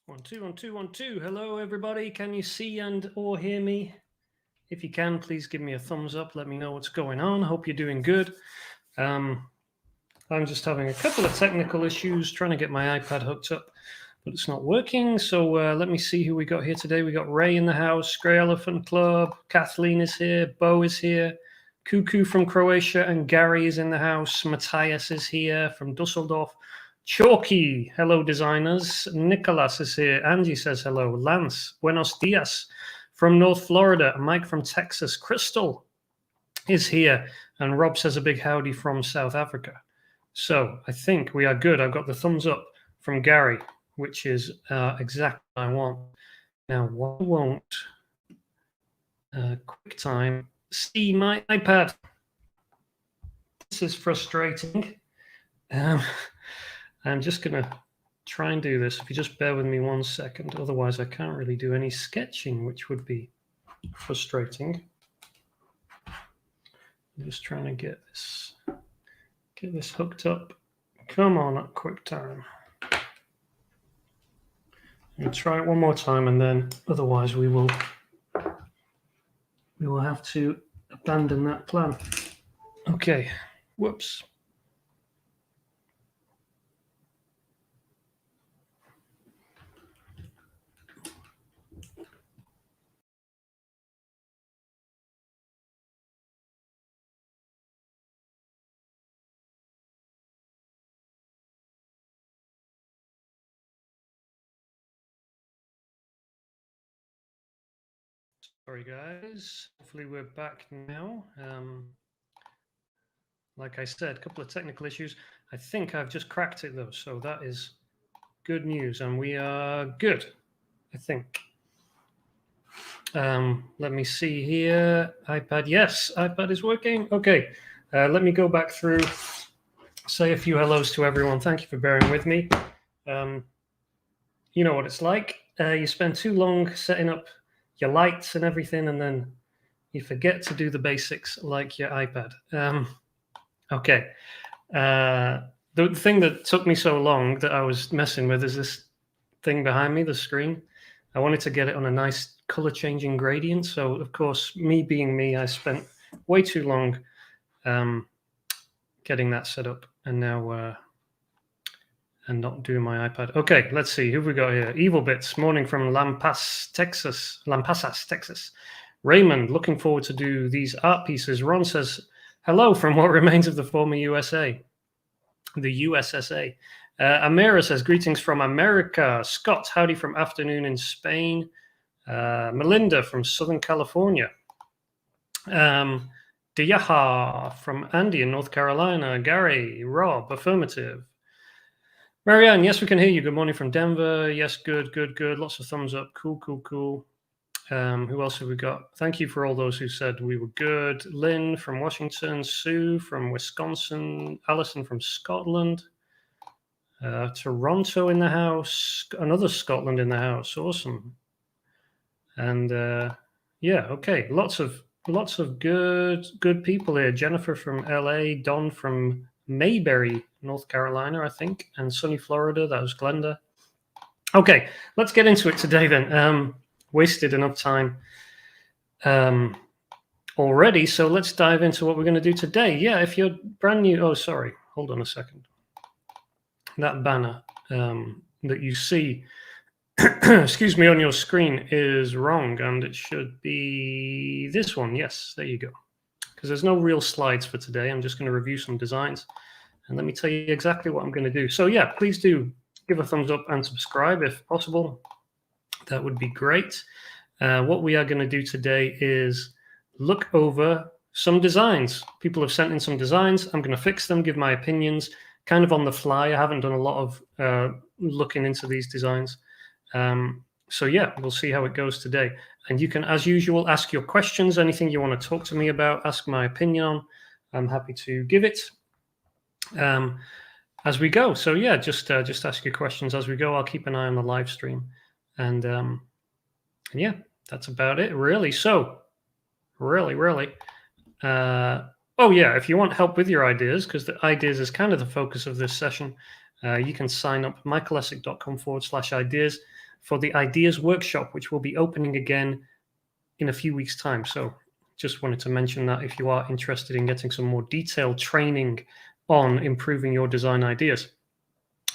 1 2 1 2 1 2. Hello, everybody. Can you see and or hear me? If you can, please give me a thumbs up. Let me know what's going on. Hope you're doing good. I'm just having a couple of technical issues trying to get my iPad hooked up, but it's not working. So let me see who we got here today. We got Ray in the house, Grey Elephant Club, Kathleen is here, Bo is here, Cuckoo from Croatia, and Gary is in the house. Matthias is here from Dusseldorf. Chalky, hello designers. Nicholas is here. Angie says hello. Lance, buenos dias from North Florida. Mike from Texas. Crystal is here. And Rob says a big howdy from South Africa. So I think we are good. I've got the thumbs up from Gary, which is exactly what I want. Now, why won't QuickTime see my iPad? This is frustrating. I'm just going to try and do this. If you just bear with me 1 second. Otherwise, I can't really do any sketching, which would be frustrating. I'm just trying to get this hooked up. Come on up, QuickTime. I'll try it one more time, and then otherwise we will have to abandon that plan. Okay. Whoops. Sorry, guys. Hopefully we're back now. Like I said, a couple of technical issues. I think I've just cracked it, though, so that is good news, and we are good, I think. Let me see here. iPad, yes, iPad is working. Okay, let me go back through, say a few hellos to everyone. Thank you for bearing with me. You know what it's like. You spend too long setting up your lights and everything, and then you forget to do the basics like your iPad. Okay. The thing that took me so long that I was messing with is this thing behind me, the screen. I wanted to get it on a nice color changing gradient. So, of course, me being me, I spent way too long getting that set up, and now and not doing my iPad. Okay, let's see. Who have we got here? Evil Bits, morning from Lampasas, Texas. Raymond, looking forward to do these art pieces. Ron says, hello from what remains of the former USA, the USSA. Amira says, greetings from America. Scott, howdy from afternoon in Spain. Melinda from Southern California. Diyaha from Andy in North Carolina. Gary, Rob, affirmative. Marianne, yes, we can hear you. Good morning from Denver. Yes, good. Lots of thumbs up. Cool. Who else have we got? Thank you for all those who said we were good. Lynn from Washington. Sue from Wisconsin. Alison from Scotland. Toronto in the house. Another Scotland in the house. Awesome. And yeah, okay. Lots of good people here. Jennifer from LA. Don from Mayberry, North Carolina, I think, and sunny Florida. That was Glenda. Okay, let's get into it today then. Wasted enough time already, so let's dive into what we're going to do today. Yeah, if you're brand new, oh, sorry, hold on a second. That banner that you see, excuse me, on your screen is wrong, and it should be this one. Yes, there you go. Because there's no real slides for today. I'm just going to review some designs, and let me tell you exactly what I'm going to do. So yeah, please do give a thumbs up and subscribe if possible. That would be great. What we are going to do today is look over some designs. People have sent in some designs. I'm going to fix them, give my opinions, kind of on the fly. I haven't done a lot of looking into these designs. So yeah, we'll see how it goes today. And you can, as usual, ask your questions, anything you want to talk to me about, ask my opinion on. I'm happy to give it as we go. So yeah, just ask your questions as we go. I'll keep an eye on the live stream. And yeah, that's about it, really. So really. Oh yeah, if you want help with your ideas, because the ideas is kind of the focus of this session, you can sign up michaelessick.com/ideas. for the Ideas Workshop, which will be opening again in a few weeks' time. So just wanted to mention that if you are interested in getting some more detailed training on improving your design ideas.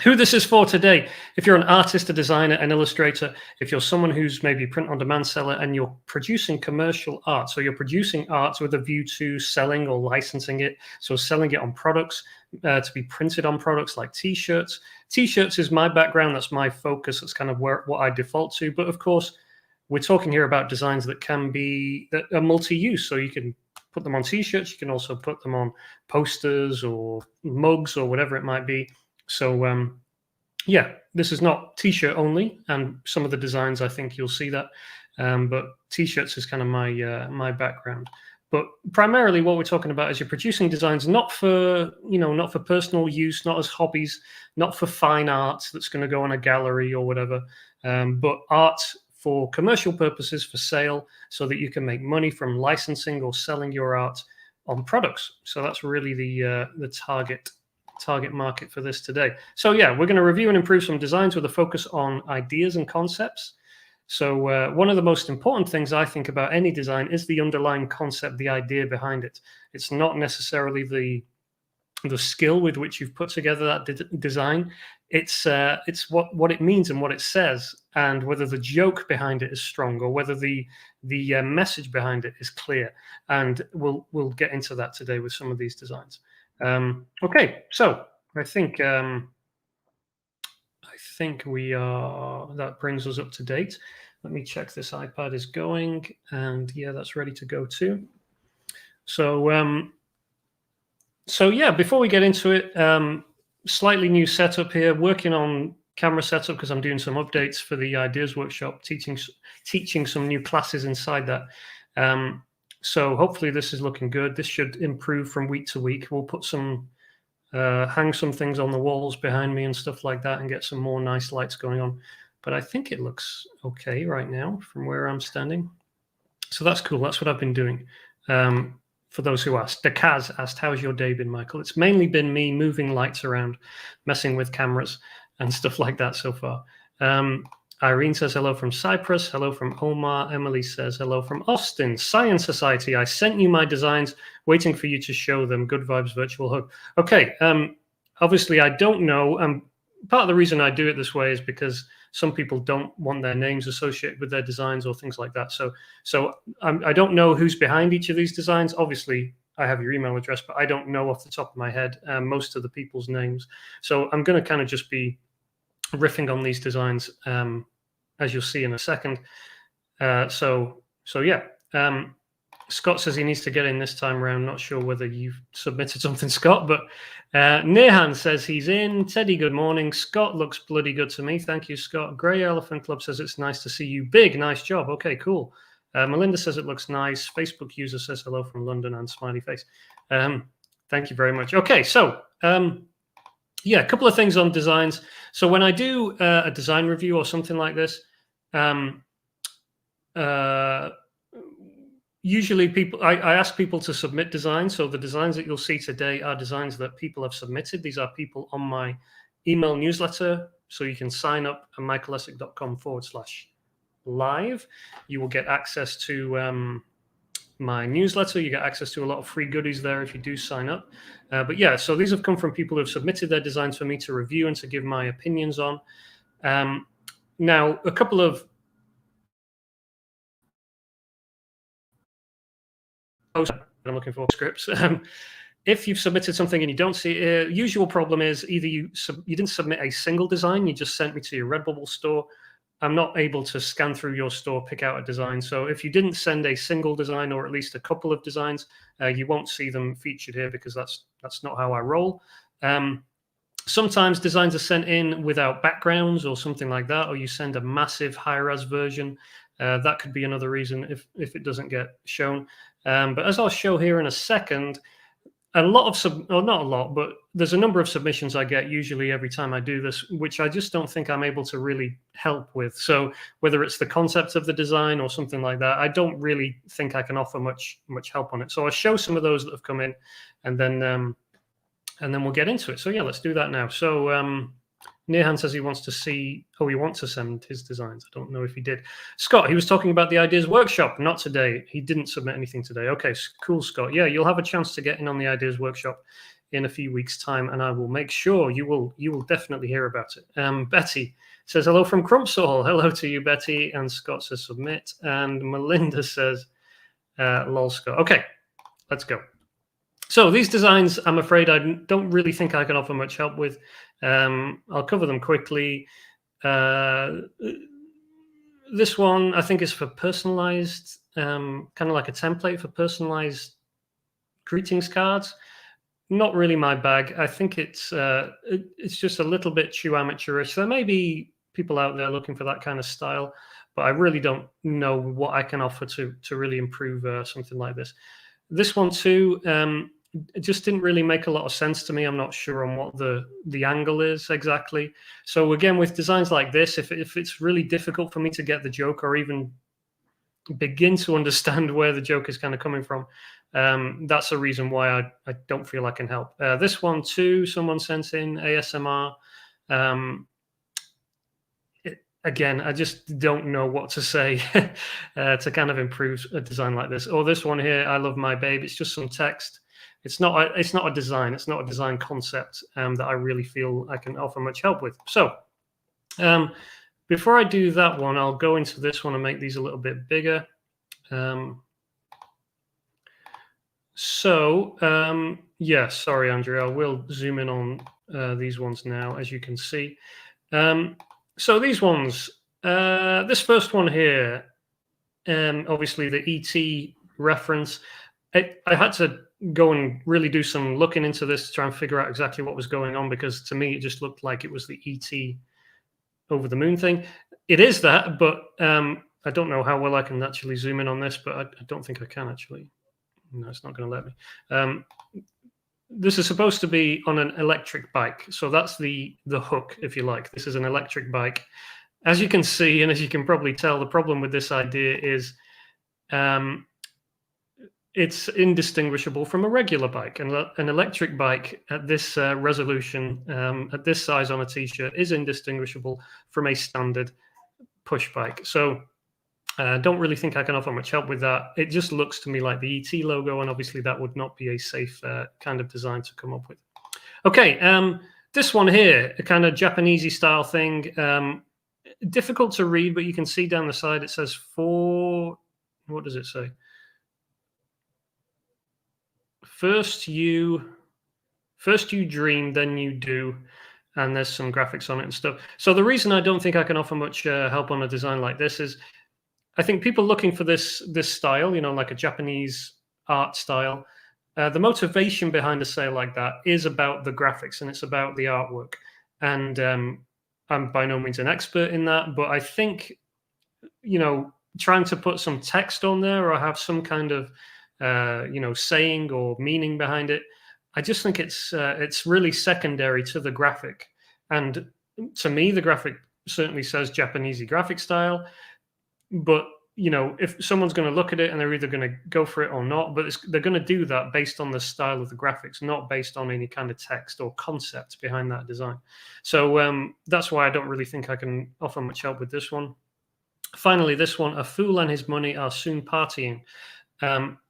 Who this is for today: if you're an artist, a designer, an illustrator, if you're someone who's maybe a print-on-demand seller and you're producing commercial art, so you're producing art with a view to selling or licensing it, so selling it on products, to be printed on products like t-shirts. T-shirts is my background, that's my focus, that's kind of what I default to, but of course, we're talking here about designs that are multi-use, so you can put them on t-shirts, you can also put them on posters or mugs or whatever it might be. So yeah, this is not t-shirt only, and some of the designs I think you'll see that, but t-shirts is kind of my background. But primarily what we're talking about is you're producing designs not for personal use, not as hobbies, not for fine art that's going to go on a gallery or whatever, but art for commercial purposes, for sale, so that you can make money from licensing or selling your art on products. So that's really the target market for this today. So yeah, we're going to review and improve some designs with a focus on ideas and concepts. So one of the most important things I think about any design is the underlying concept, the idea behind it. It's not necessarily the skill with which you've put together that design. It's what it means and what it says, and whether the joke behind it is strong or whether the message behind it is clear. And we'll get into that today with some of these designs. Okay, so I think we are. That brings us up to date. Let me check this iPad is going, and yeah, that's ready to go too. So yeah, before we get into it, slightly new setup here. Working on camera setup because I'm doing some updates for the Ideas Workshop, teaching some new classes inside that. So hopefully this is looking good. This should improve from week to week. We'll put hang some things on the walls behind me and stuff like that and get some more nice lights going on. But I think it looks okay right now from where I'm standing. So that's cool. That's what I've been doing. For those who asked, the Kaz asked, how's your day been, Michael? It's mainly been me moving lights around, messing with cameras and stuff like that so far. Irene says hello from Cyprus. Hello from Omar. Emily says hello from Austin. Science Society, I sent you my designs, waiting for you to show them. Good vibes, virtual hug. Okay, obviously I don't know. Part of the reason I do it this way is because some people don't want their names associated with their designs or things like that. So I don't know who's behind each of these designs. Obviously, I have your email address, but I don't know off the top of my head most of the people's names. So I'm going to kind of just be riffing on these designs, as you'll see in a second. So yeah. Scott says he needs to get in this time around. Not sure whether you've submitted something, Scott, but Nehan says he's in. Teddy, good morning. Scott looks bloody good to me. Thank you, Scott. Grey Elephant Club says it's nice to see you. Big, nice job. Okay, cool. Melinda says it looks nice. Facebook user says hello from London and smiley face. Thank you very much. Okay, so yeah, a couple of things on designs. So when I do a design review or something like this, usually I ask people to submit designs. So the designs that you'll see today are designs that people have submitted. These are people on my email newsletter. So you can sign up at michaelessick.com/live. You will get access to my newsletter. You get access to a lot of free goodies there if you do sign up. But yeah, so these have come from people who have submitted their designs for me to review and to give my opinions on. Now, a couple of posts I'm looking for scripts. If you've submitted something and you don't see it, usual problem is either you didn't submit a single design, you just sent me to your Redbubble store. I'm not able to scan through your store, pick out a design. So if you didn't send a single design or at least a couple of designs, you won't see them featured here because that's not how I roll. Sometimes designs are sent in without backgrounds or something like that, or you send a massive high-res version. That could be another reason if it doesn't get shown. But as I'll show here in a second, a lot of not a lot, but there's a number of submissions I get usually every time I do this, which I just don't think I'm able to really help with. So whether it's the concept of the design or something like that, I don't really think I can offer much help on it. So I'll show some of those that have come in, and then we'll get into it. So yeah, let's do that now. So Nehan says he wants to see, he wants to send his designs. I don't know if he did. Scott, he was talking about the Ideas Workshop, not today. He didn't submit anything today. Okay, cool, Scott. Yeah, you'll have a chance to get in on the Ideas Workshop in a few weeks' time, and I will make sure you will definitely hear about it. Betty says, hello from Crumpsall. Hello to you, Betty. And Scott says, submit. And Melinda says, lol, Scott. Okay, let's go. So these designs, I'm afraid I don't really think I can offer much help with. I'll cover them quickly. This one, I think, is for personalized, kind of like a template for personalized greetings cards. Not really my bag. I think it's just a little bit too amateurish. There may be people out there looking for that kind of style, but I really don't know what I can offer to really improve something like this. This one too, it just didn't really make a lot of sense to me. I'm not sure on what the angle is exactly. So again, with designs like this, if it's really difficult for me to get the joke or even begin to understand where the joke is kind of coming from, that's a reason why I don't feel I can help. This one too, someone sent in ASMR. Again, I just don't know what to say to kind of improve a design like this. Or this one here, I love my babe. It's just some text. It's not a design. It's not a design concept that I really feel I can offer much help with. So before I do that one, I'll go into this one and make these a little bit bigger. Yeah, sorry, Andrea. I will zoom in on these ones now, as you can see. So these ones, this first one here, obviously the ET reference, I had to go and really do some looking into this to try and figure out exactly what was going on, because to me it just looked like it was the ET over the moon thing. It is that, but I don't know how well I can actually zoom in on this, but I don't think I can actually. No, it's not going to let me. This is supposed to be on an electric bike. So that's the hook, if you like. This is an electric bike. As you can see, and as you can probably tell, the problem with this idea is it's indistinguishable from a regular bike. And an electric bike at this resolution, at this size on a t-shirt, is indistinguishable from a standard push bike. So don't really think I can offer much help with that. It just looks to me like the ET logo, and obviously that would not be a safe kind of design to come up with. Okay, this one here, a kind of Japanesey style thing. Difficult to read, but you can see down the side it says what does it say? First you dream, then you do. And there's some graphics on it and stuff. So the reason I don't think I can offer much help on a design like this is I think people looking for this style, like a Japanese art style, the motivation behind a sale like that is about the graphics and it's about the artwork. And I'm by no means an expert in that, but I think, trying to put some text on there or have some kind of, saying or meaning behind it, I just think it's really secondary to the graphic. And to me, the graphic certainly says Japanesey graphic style. But, if someone's going to look at it and they're either going to go for it or not, but they're going to do that based on the style of the graphics, not based on any kind of text or concept behind that design. So that's why I don't really think I can offer much help with this one. Finally, this one, a fool and his money are soon partying.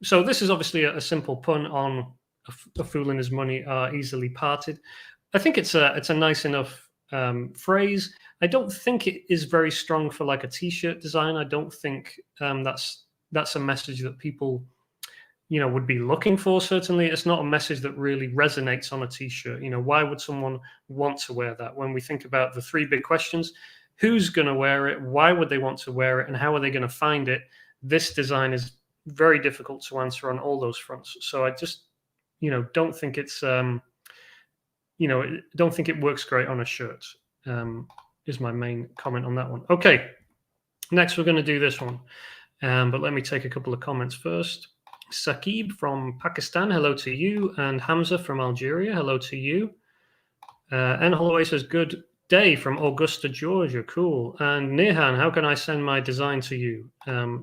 So this is obviously a simple pun on a fool and his money are easily parted. I think it's a nice enough phrase. I don't think it is very strong for like a t-shirt design. I don't think that's a message that people would be looking for. Certainly it's not a message that really resonates on a t-shirt. Why would someone want to wear that? When we think about the three big questions, who's going to wear it, why would they want to wear it, and how are they going to find it, this design is very difficult to answer on all those fronts. So I just don't think it's don't think it works great on a shirt, is my main comment on that one. Okay, next we're going to do this one. But let me take a couple of comments first. Saqib from Pakistan, hello to you. And Hamza from Algeria, hello to you. N Holloway says, good day from Augusta, Georgia. Cool. And Nehan, how can I send my design to you?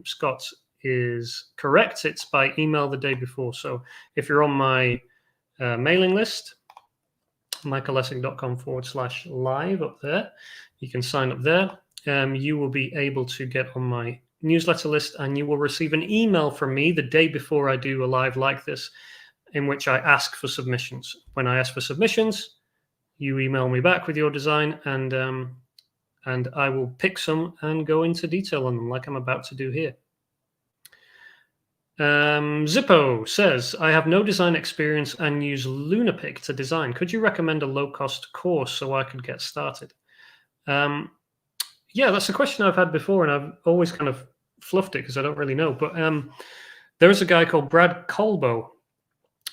Scott is correct. It's by email the day before. So if you're on my mailing list, michaellessing.com/live up there. You can sign up there. You will be able to get on my newsletter list, and you will receive an email from me the day before I do a live like this, in which I ask for submissions. When I ask for submissions, you email me back with your design, and I will pick some and go into detail on them like I'm about to do here. Zippo says, I have no design experience and use Lunapic to design. Could you recommend a low-cost course so I could get started? Yeah, that's a question I've had before, and I've always kind of fluffed it because I don't really know. But there is a guy called Brad Colbo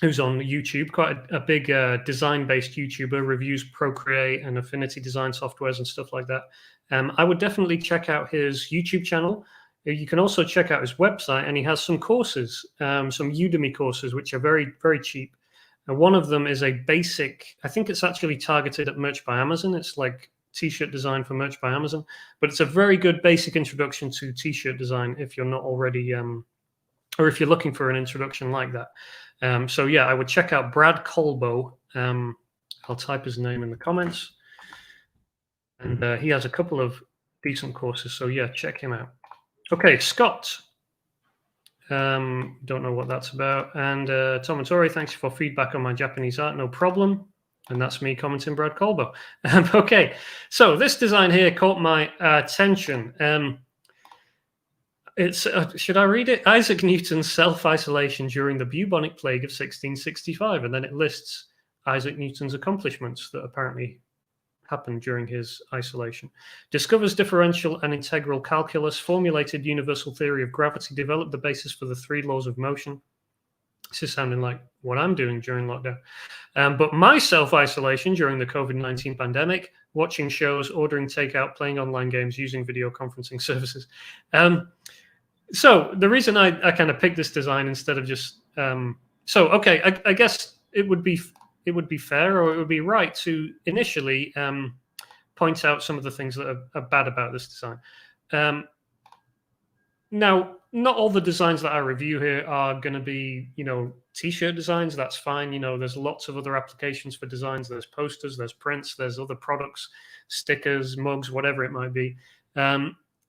who's on YouTube, quite a big design-based YouTuber, reviews Procreate and Affinity design softwares and stuff like that. I would definitely check out his YouTube channel. You can also check out his website, and he has some courses, some Udemy courses, which are very, very cheap. And one of them is a basic, I think it's actually targeted at merch by Amazon. It's like t-shirt design for merch by Amazon, but it's a very good basic introduction to t-shirt design if you're not already, or if you're looking for an introduction like that. So yeah, I would check out Brad Colbo. I'll type his name in the comments. And he has a couple of decent courses. So yeah, check him out. Okay, Scott. Don't know what that's about. And Tom and Tori, thanks for feedback on my Japanese art. No problem. And that's me commenting Brad Colbo. Okay, so this design here caught my attention. It's should I read it? Isaac Newton's self-isolation during the bubonic plague of 1665, and then it lists Isaac Newton's accomplishments that apparently happened during his isolation. Discovers differential and integral calculus, formulated universal theory of gravity, developed the basis for the 3 laws of motion. This is sounding like what I'm doing during lockdown. But my self-isolation during the COVID-19 pandemic, watching shows, ordering takeout, playing online games, using video conferencing services. So the reason I kind of picked this design instead of just okay, I guess it would be fair, or it would be right to initially point out some of the things that are bad about this design. Now, not all the designs that I review here are going to be, t-shirt designs. That's fine. There's lots of other applications for designs. There's posters, there's prints, there's other products, stickers, mugs, whatever it might be.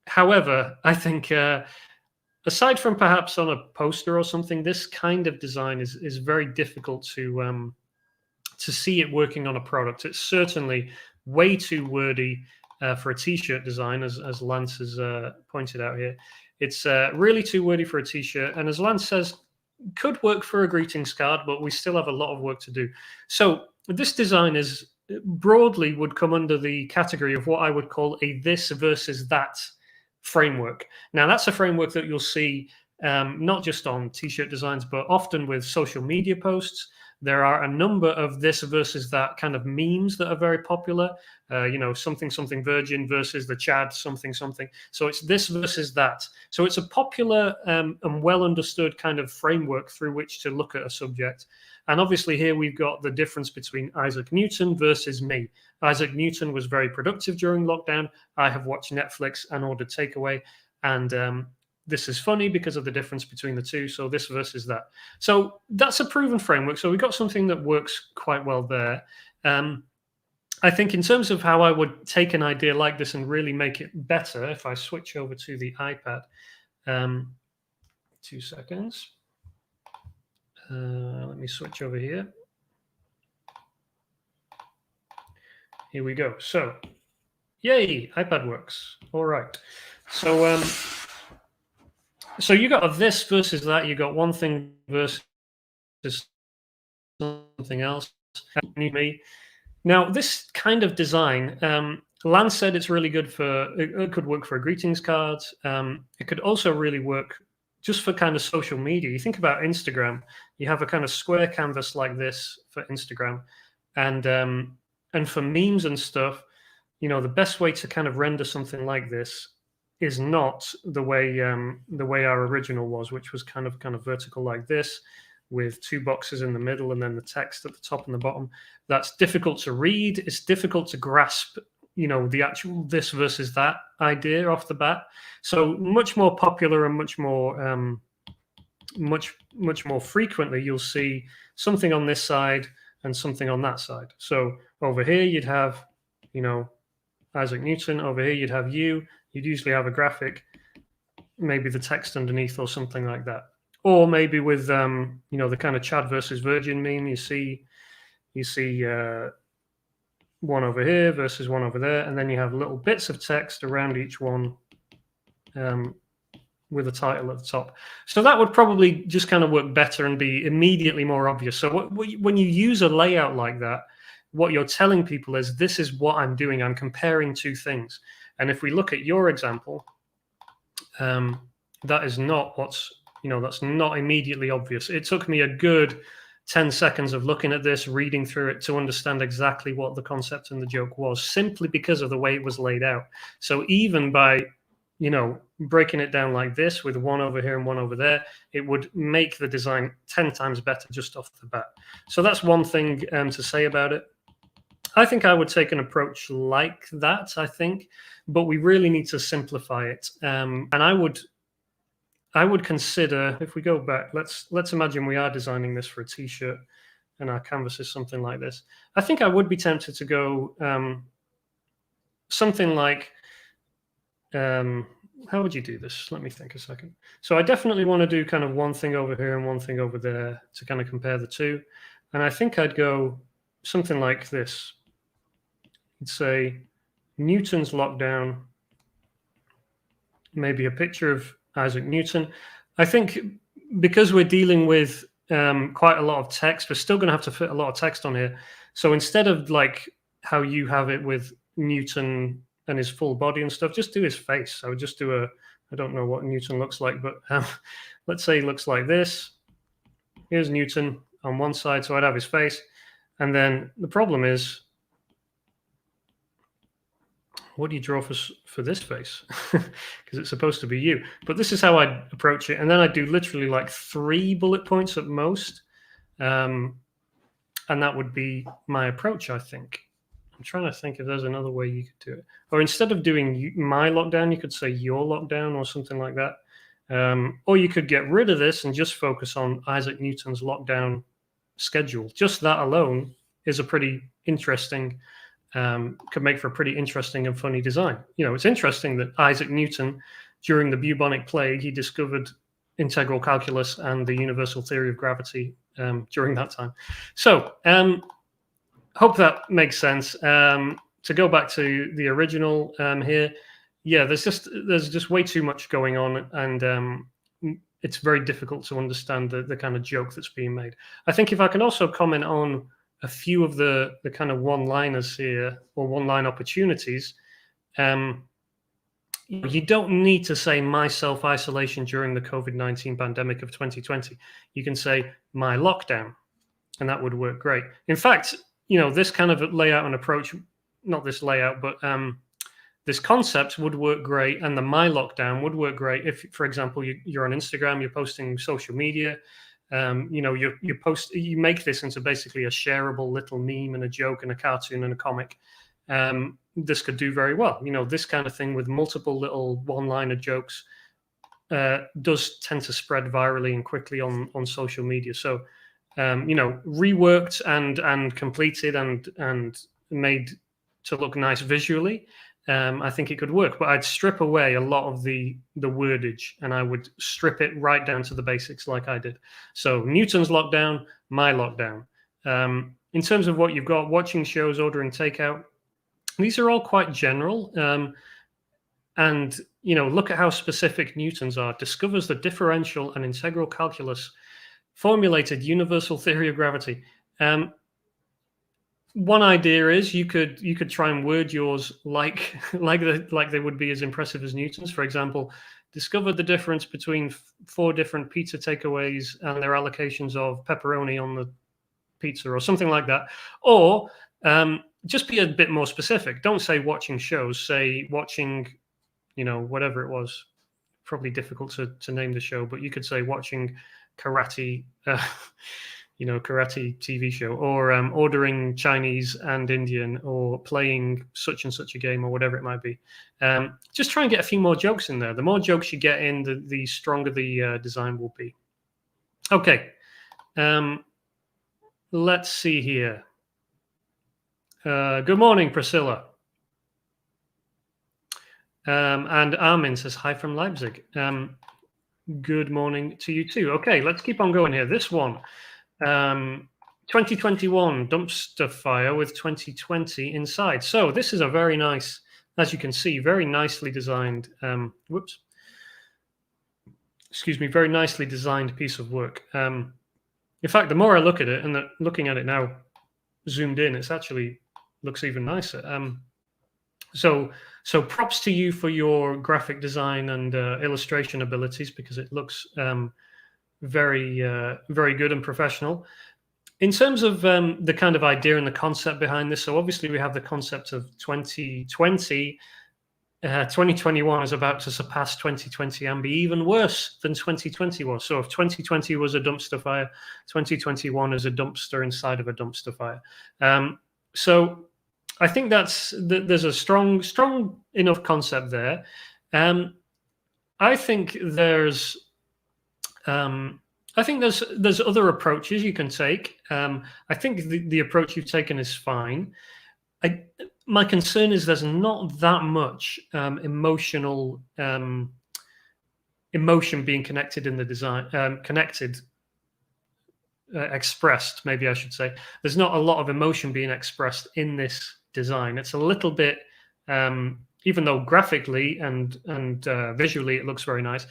However, I think aside from perhaps on a poster or something, this kind of design is very difficult to see it working on a product. It's certainly way too wordy for a t-shirt design, as Lance has pointed out here. It's really too wordy for a t-shirt, and as Lance says, could work for a greetings card, but we still have a lot of work to do. So this design is broadly would come under the category of what I would call a this versus that framework. Now, that's a framework that you'll see not just on t-shirt designs, but often with social media posts. There are a number of this versus that kind of memes that are very popular. Something virgin versus the Chad something. So it's this versus that. So it's a popular and well understood kind of framework through which to look at a subject. And obviously here we've got the difference between Isaac Newton versus me. Isaac Newton was very productive during lockdown. I have watched Netflix and ordered takeaway, and this is funny because of the difference between the two. So this versus that. So that's a proven framework. So we've got something that works quite well there. I think in terms of how I would take an idea like this and really make it better, if I switch over to the iPad, 2 seconds. Let me switch over here. Here we go. So, yay, iPad works. All right. So you got a this versus that. You got one thing versus something else. Me. Now, this kind of design, Lance said it's really good it could work for greetings cards. It could also really work just for kind of social media. You think about Instagram, you have a kind of square canvas like this for Instagram. And for memes and stuff, the best way to kind of render something like this is not the way our original was, which was kind of vertical like this, with 2 boxes in the middle and then the text at the top and the bottom. That's difficult to read. It's difficult to grasp, the actual this versus that idea off the bat. So much more popular and much more frequently, you'll see something on this side and something on that side. So over here you'd have, you know, Isaac Newton. Over here you'd have you. You'd usually have a graphic, maybe the text underneath or something like that. Or maybe with, you know, the kind of Chad versus Virgin meme, you see one over here versus one over there, and then you have little bits of text around each one with a title at the top. So that would probably just kind of work better and be immediately more obvious. So when you use a layout like that, what you're telling people is, this is what I'm doing. I'm comparing two things. And if we look at your example, that is not what's, you know, that's not immediately obvious. It took me a good 10 seconds of looking at this, reading through it to understand exactly what the concept and the joke was, simply because of the way it was laid out. So even by, you know, breaking it down like this with one over here and one over there, it would make the design 10 times better just off the bat. So that's one thing to say about it. I think I would take an approach like that, I think, but we really need to simplify it. And I would consider, if we go back, let's imagine we are designing this for a t-shirt and our canvas is something like this. I think I would be tempted to go something like, how would you do this? Let me think a second. So I definitely want to do kind of one thing over here and one thing over there to kind of compare the two. And I think I'd go something like this. You'd say Newton's lockdown, maybe a picture of Isaac Newton. I think because we're dealing with quite a lot of text, we're still going to have to fit a lot of text on here. So instead of like how you have it with Newton and his full body and stuff, just do his face. I would just do I don't know what Newton looks like, but let's say he looks like this. Here's Newton on one side, so I'd have his face. And then the problem is, what do you draw for this face? Because it's supposed to be you. But this is how I'd approach it. And then I'd do literally like 3 bullet points at most. And that would be my approach, I think. I'm trying to think if there's another way you could do it. Or instead of doing my lockdown, you could say your lockdown or something like that. Or you could get rid of this and just focus on Isaac Newton's lockdown schedule. Just that alone is a pretty interesting, could make for a pretty interesting and funny design. You know, it's interesting that Isaac Newton, during the bubonic plague, he discovered integral calculus and the universal theory of gravity during that time. So, hope that makes sense. To go back to the original here, yeah, there's just way too much going on, and it's very difficult to understand the kind of joke that's being made. I think if I can also comment on a few of the kind of one-liners here, or one-line opportunities, you don't need to say my self-isolation during the COVID-19 pandemic of 2020. You can say my lockdown, and that would work great. In fact, you know, this kind of layout and approach, not this layout, but this concept would work great, and the my lockdown would work great if, for example, you're on Instagram, you're posting social media, you know, you make this into basically a shareable little meme and a joke and a cartoon and a comic. This could do very well. You know, this kind of thing with multiple little one-liner jokes does tend to spread virally and quickly on social media. So, you know, reworked and completed and made to look nice visually, I think it could work. But I'd strip away a lot of the wordage, and I would strip it right down to the basics like I did. So Newton's lockdown, my lockdown. In terms of what you've got, watching shows, ordering takeout, these are all quite general. And, you know, look at how specific Newton's are. Discovers the differential and integral calculus, formulated universal theory of gravity. One idea is you could try and word yours like they would be as impressive as Newton's. For example, discovered the difference between 4 different pizza takeaways and their allocations of pepperoni on the pizza, or something like that. Or just be a bit more specific. Don't say watching shows. Say watching, you know, whatever it was. Probably difficult to name the show, but you could say watching karate. You know, karate TV show, or ordering Chinese and Indian, or playing such and such a game, or whatever it might be. Just try and get a few more jokes in there. The more jokes you get in, the stronger the design will be. Okay, let's see here. Good morning, Priscilla. And Armin says hi from Leipzig. Good morning to you too. Okay, let's keep on going here. This one, 2021 dumpster fire with 2020 inside. So this is a very nice, as you can see, very nicely designed. Excuse me, very nicely designed piece of work. In fact, the more I look at it, and looking at it now, zoomed in, it's actually looks even nicer. So props to you for your graphic design and illustration abilities, because it looks very good and professional. In terms of the kind of idea and the concept behind this, so obviously we have the concept of 2020. 2021 is about to surpass 2020 and be even worse than 2020 was. So if 2020 was a dumpster fire, 2021 is a dumpster inside of a dumpster fire. So I think there's a strong enough concept there. I think there's other approaches you can take. I think the approach you've taken is fine. My concern is there's not that much emotion being connected in the design, expressed, maybe I should say. There's not a lot of emotion being expressed in this design. It's a little bit, even though graphically and visually it looks very nice,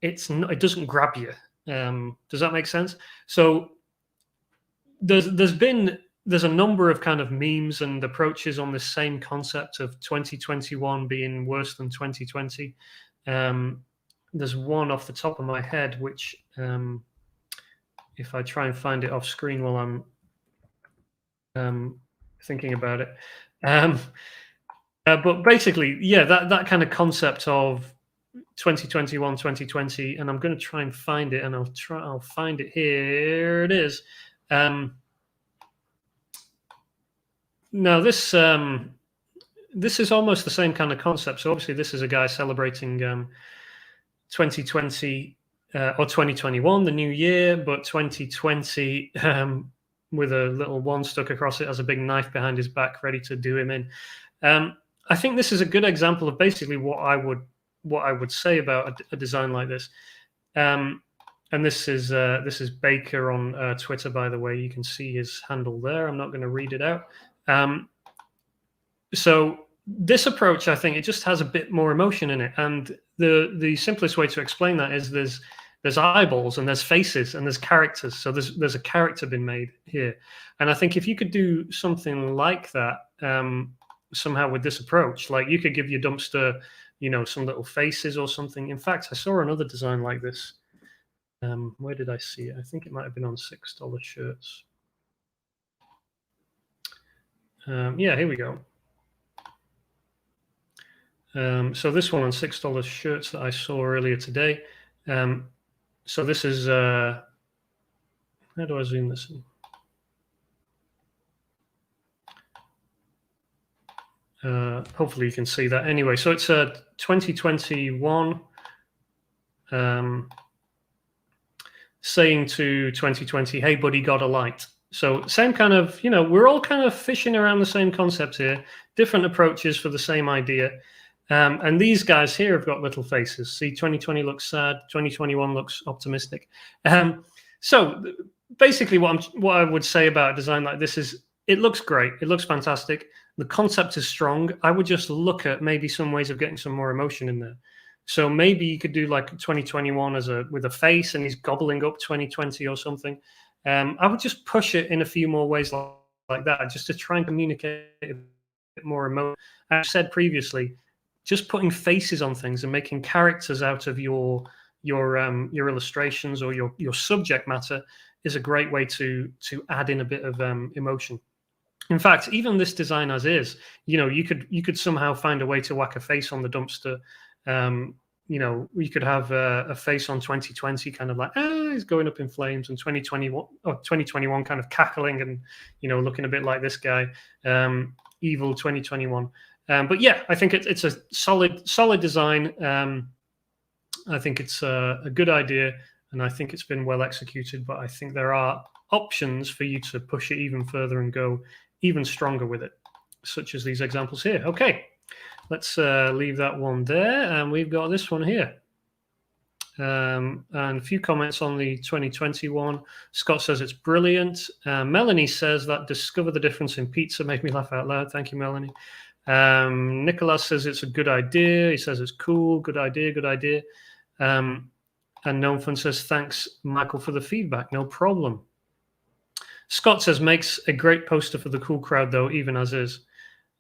it doesn't grab you. Does that make sense? So there's a number of kind of memes and approaches on this same concept of 2021 being worse than 2020. There's one off the top of my head, which if I try and find it off screen while I'm thinking about it. But basically, yeah, that kind of concept of 2021, 2020, and I'm going to try and find it, and I'll find it here. It is. Now this is almost the same kind of concept. So obviously this is a guy celebrating 2020 or 2021, the new year, but 2020 with a little one stuck across it as a big knife behind his back, ready to do him in. I think this is a good example of basically what I would say about a design like this. And this is Baker on Twitter, by the way. You can see his handle there. I'm not going to read it out. So this approach, I think, it just has a bit more emotion in it. And the simplest way to explain that is there's eyeballs and there's faces and there's characters. So there's a character been made here. And I think if you could do something like that somehow with this approach, like you could give your dumpster, some little faces or something. In fact, I saw another design like this. Where did I see it? I think it might have been on $6 shirts. Yeah, here we go. So this one on $6 shirts that I saw earlier today. So this is, how do I zoom this in? Hopefully you can see that. Anyway, so it's a 2021 saying to 2020, hey buddy, got a light. So same kind of, we're all kind of fishing around the same concept here, different approaches for the same idea. And these guys here have got little faces. See, 2020 looks sad, 2021 looks optimistic. So basically what I would say about a design like this is it looks great. It looks fantastic. The concept is strong. I would just look at maybe some ways of getting some more emotion in there. So maybe you could do like 2021 with a face and he's gobbling up 2020 or something. I would just push it in a few more ways like that, just to try and communicate a bit more emotion. I've said previously, just putting faces on things and making characters out of your illustrations or your subject matter is a great way to add in a bit of emotion. In fact, even this design as is, you could somehow find a way to whack a face on the dumpster. We could have a face on 2020, kind of like, he's going up in flames, and 2021 kind of cackling and, looking a bit like this guy, evil 2021. But yeah, I think it's a solid design. I think it's a good idea, and I think it's been well executed, but I think there are options for you to push it even further and go even stronger with it, such as these examples here. Okay, let's leave that one there, and we've got this one here. And a few comments on the 2021. Scott says it's brilliant. Melanie says that discover the difference in pizza made me laugh out loud. Thank you, Melanie. Nicholas says it's a good idea. He says it's cool. Good idea. Good idea. And Gnome Fun says thanks, Michael, for the feedback. No problem. Scott says makes a great poster for the cool crowd though, even as is.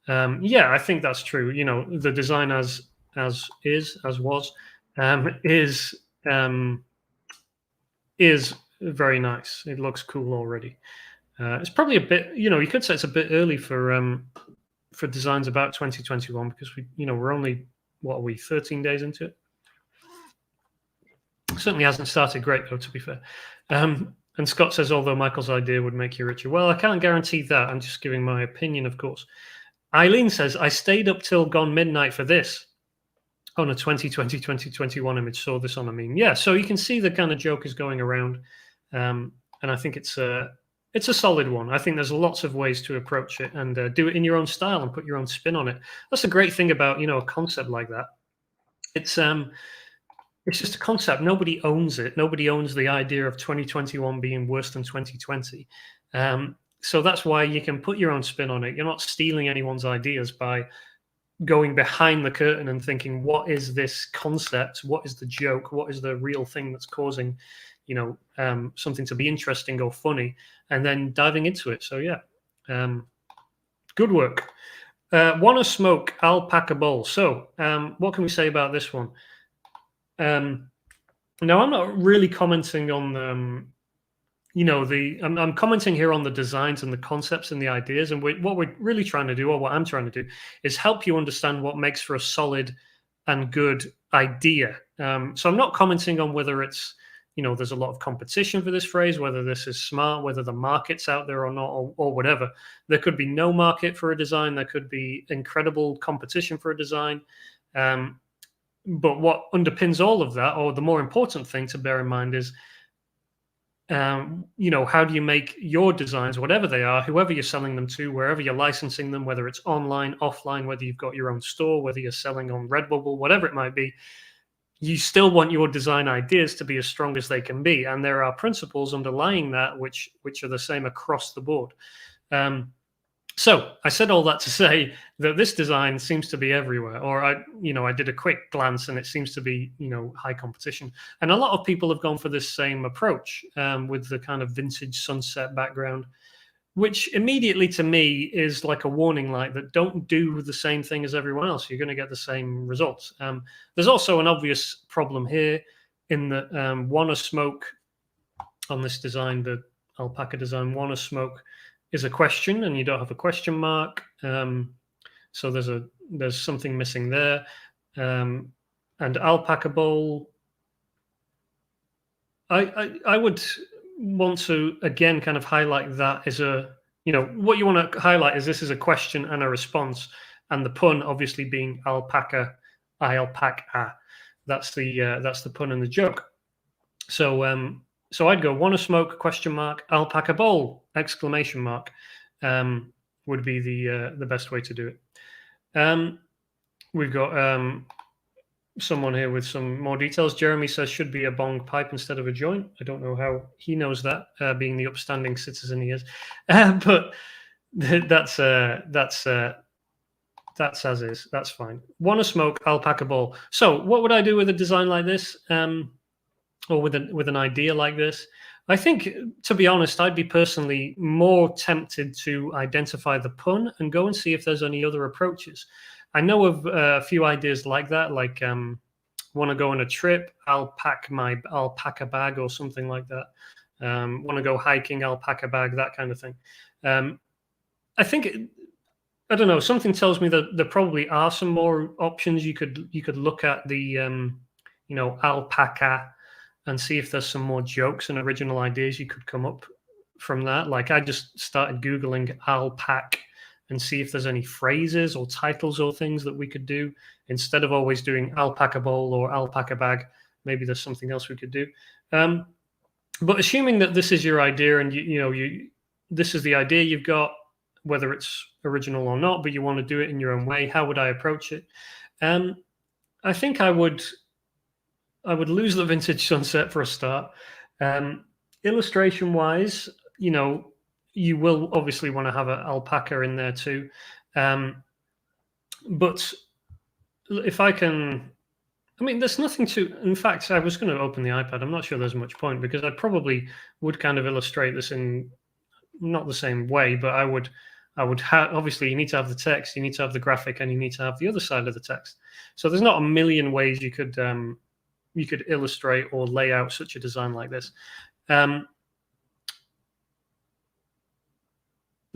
Yeah, I think that's true. You know, the design as was is very nice. It looks cool already. It's probably a bit, you know, you could say it's a bit early for designs about 2021 because we're only, what are we, 13 days into it? Certainly hasn't started great though, to be fair. And Scott says, although Michael's idea would make you richer. Well, I can't guarantee that. I'm just giving my opinion, of course. Eileen says, I stayed up till gone midnight for this. On a 2020-2021 image, saw this on a meme. Yeah, so you can see the kind of joke is going around. And I think it's a solid one. I think there's lots of ways to approach it and do it in your own style and put your own spin on it. That's the great thing about, a concept like that. It's just a concept. Nobody owns it. Nobody owns the idea of 2021 being worse than 2020. So that's why you can put your own spin on it. You're not stealing anyone's ideas by going behind the curtain and thinking, what is this concept? What is the joke? What is the real thing that's causing, something to be interesting or funny? And then diving into it. So yeah, good work. Wanna Smoke Alpaca Bowl. So what can we say about this one? Now I'm not really commenting on I'm commenting here on the designs and the concepts and the ideas, and what we're really trying to do, or what I'm trying to do, is help you understand what makes for a solid and good idea. So I'm not commenting on whether it's, there's a lot of competition for this phrase, whether this is smart, whether the market's out there or not, or whatever. There could be no market for a design. There could be incredible competition for a design. But what underpins all of that, or the more important thing to bear in mind, is how do you make your designs, whatever they are, whoever you're selling them to, wherever you're licensing them, whether it's online, offline, whether you've got your own store, whether you're selling on Redbubble, whatever it might be, you still want your design ideas to be as strong as they can be. And there are principles underlying that which are the same across the board. So I said all that to say that this design seems to be everywhere, or I did a quick glance and it seems to be, high competition. And a lot of people have gone for this same approach with the kind of vintage sunset background, which immediately to me is like a warning light that don't do the same thing as everyone else. You're going to get the same results. There's also an obvious problem here in that Wanna Smoke on this design, the Alpaca design, Wanna Smoke is a question, and you don't have a question mark. So there's something missing there. And Alpaca Bowl, I would want to again kind of highlight that as what you want to highlight is this is a question and a response, and the pun obviously being alpaca, alpaca. That's the pun and the joke. So I'd go Wanna Smoke question mark Alpaca Bowl exclamation mark would be the best way to do it. We've got someone here with some more details. Jeremy says should be a bong pipe instead of a joint. I don't know how he knows that, being the upstanding citizen he is, but that's as is. That's fine. Wanna Smoke Alpaca Bowl. So what would I do with a design like this? Or with an idea like this? I think, to be honest, I'd be personally more tempted to identify the pun and go and see if there's any other approaches. I know of a few ideas like that, like want to go on a trip, I'll pack my alpaca bag or something like that. Want to go hiking, alpaca bag, that kind of thing. I think, I don't know, something tells me that there probably are some more options. You could look at the, alpaca, and see if there's some more jokes and original ideas you could come up from that. Like I just started Googling alpaca and see if there's any phrases or titles or things that we could do instead of always doing alpaca bowl or alpaca bag. Maybe there's something else we could do. But assuming that this is your idea and this is the idea you've got, whether it's original or not, but you want to do it in your own way. How would I approach it? I think I would lose the vintage sunset for a start. Illustration wise, you know, you will obviously want to have an alpaca in there too. But if I can, I mean, there's nothing to, in fact, I was going to open the iPad. I'm not sure there's much point because I probably would kind of illustrate this in not the same way, but I would have, obviously you need to have the text, you need to have the graphic, and you need to have the other side of the text. So there's not a million ways you could illustrate or lay out such a design like this.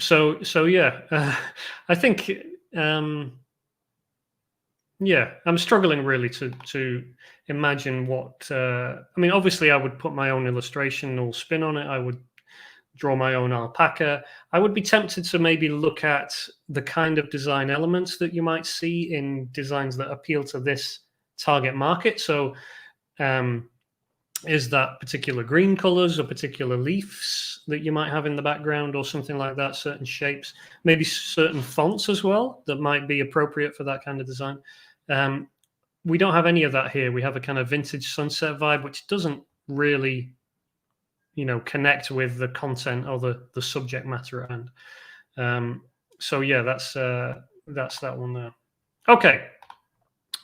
So yeah, I think, yeah, I'm struggling really to imagine what, I mean, obviously I would put my own illustration or spin on it. I would draw my own alpaca. I would be tempted to maybe look at the kind of design elements that you might see in designs that appeal to this target market. So is that particular green colors or particular leaves that you might have in the background or something like that, certain shapes, maybe certain fonts as well that might be appropriate for that kind of design. We don't have any of that here. We have a kind of vintage sunset vibe, which doesn't really, you know, connect with the content or the subject matter at hand. So yeah, that's that one there. Okay,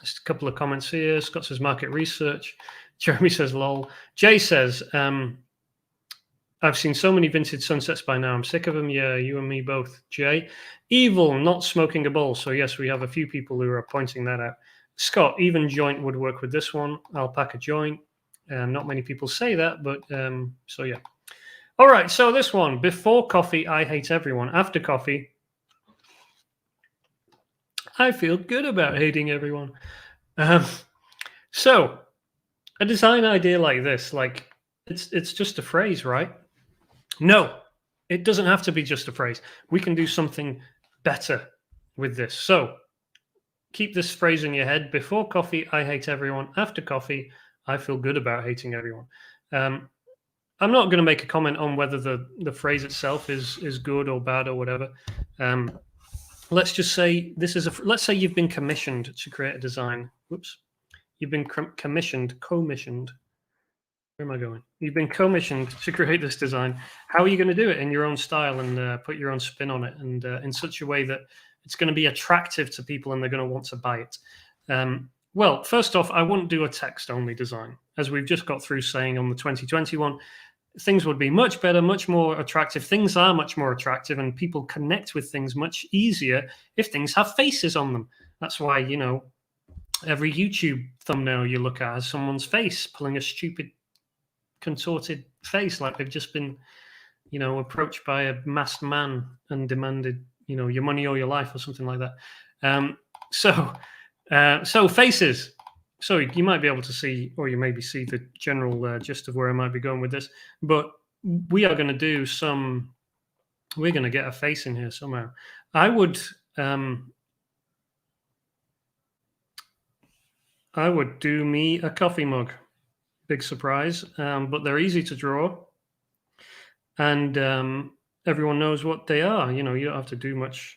just a couple of comments here. Scott says market research. Jeremy says lol. Jay says, I've seen so many vintage sunsets by now. I'm sick of them. Yeah, you and me both, Jay. Evil, not smoking a bowl. So yes, we have a few people who are pointing that out. Scott, even joint would work with this one. Alpaca joint. Not many people say that, but so yeah. All right, so this one. Before coffee, I hate everyone. After coffee, I feel good about hating everyone. So a design idea like this, like it's just a phrase, right? No, it doesn't have to be just a phrase. We can do something better with this. So keep this phrase in your head. Before coffee, I hate everyone. After coffee, I feel good about hating everyone. I'm not going to make a comment on whether the phrase itself is good or bad or whatever. Let's just say this is let's say you've been commissioned to create a design. Whoops. You've been commissioned. Where am I going? You've been commissioned to create this design. How are you going to do it in your own style and put your own spin on it, and in such a way that it's going to be attractive to people and they're going to want to buy it? Well, first off, I wouldn't do a text-only design. As we've just got through saying on the 2021, things would be much better, much more attractive. Things are much more attractive, and people connect with things much easier if things have faces on them. That's why, you know, every YouTube thumbnail you look at has someone's face pulling a stupid contorted face like they've just been, you know, approached by a masked man and demanded, you know, your money or your life or something like that. So faces. So you might be able to see, or you maybe see the general gist of where I might be going with this. But we are going to do we're going to get a face in here somehow. I would do me a coffee mug. Big surprise, but they're easy to draw, and everyone knows what they are. You know, you don't have to do much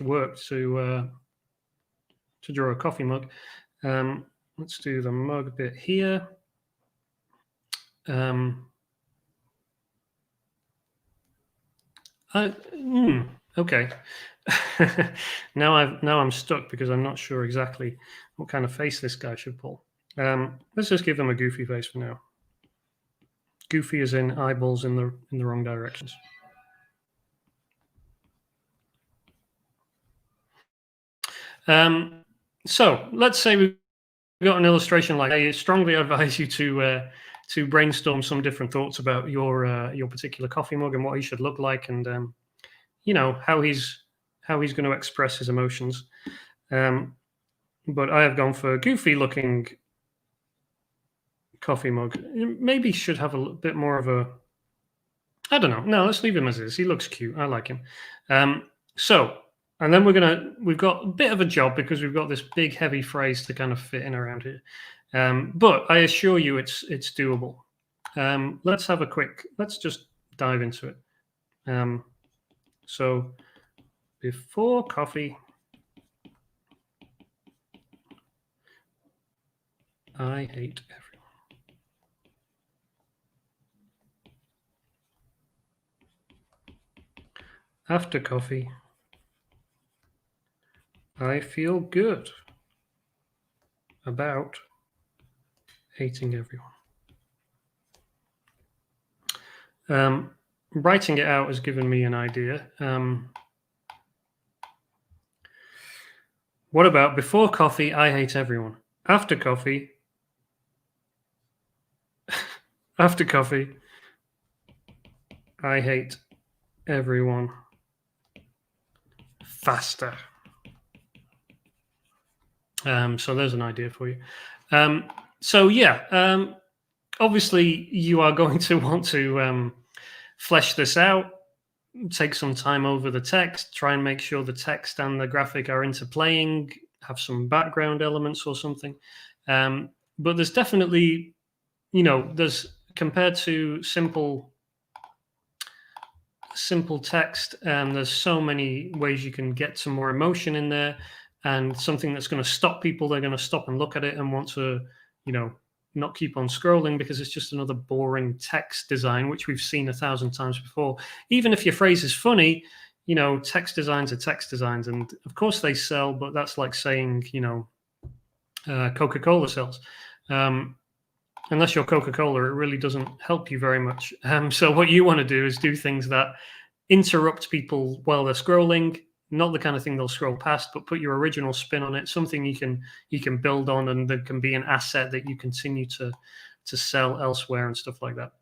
work to draw a coffee mug. Let's do the mug bit here. Okay. Now I'm stuck because I'm not sure exactly what kind of face this guy should pull. Let's just give them a goofy face for now. Goofy is in eyeballs in the wrong directions. So let's say we've got an illustration like I strongly advise you to brainstorm some different thoughts about your particular coffee mug and what he should look like, and you know, how he's going to express his emotions. But I have gone for a goofy looking coffee mug. Maybe should have a bit more of a, I don't know. No, let's leave him as is. He looks cute. I like him. So, and then we've got a bit of a job because we've got this big heavy phrase to kind of fit in around here. But I assure you it's doable. Let's just dive into it. So before coffee, I hate everyone. After coffee, I feel good about hating everyone. Writing it out has given me an idea. What about before coffee, I hate everyone? After coffee, I hate everyone faster. So there's an idea for you. Obviously you are going to want to flesh this out, take some time over the text, try and make sure the text and the graphic are interplaying, have some background elements or something. But there's definitely, there's compared to simple text, there's so many ways you can get some more emotion in there, and something that's going to stop people. They're going to stop and look at it and want to, not keep on scrolling because it's just another boring text design, which we've seen 1,000 times before. Even if your phrase is funny, text designs are text designs, and of course they sell, but that's like saying, Coca-Cola sells. Unless you're Coca-Cola, it really doesn't help you very much. So what you want to do is do things that interrupt people while they're scrolling, not the kind of thing they'll scroll past, but put your original spin on it, something you can build on, and that can be an asset that you continue to sell elsewhere and stuff like that.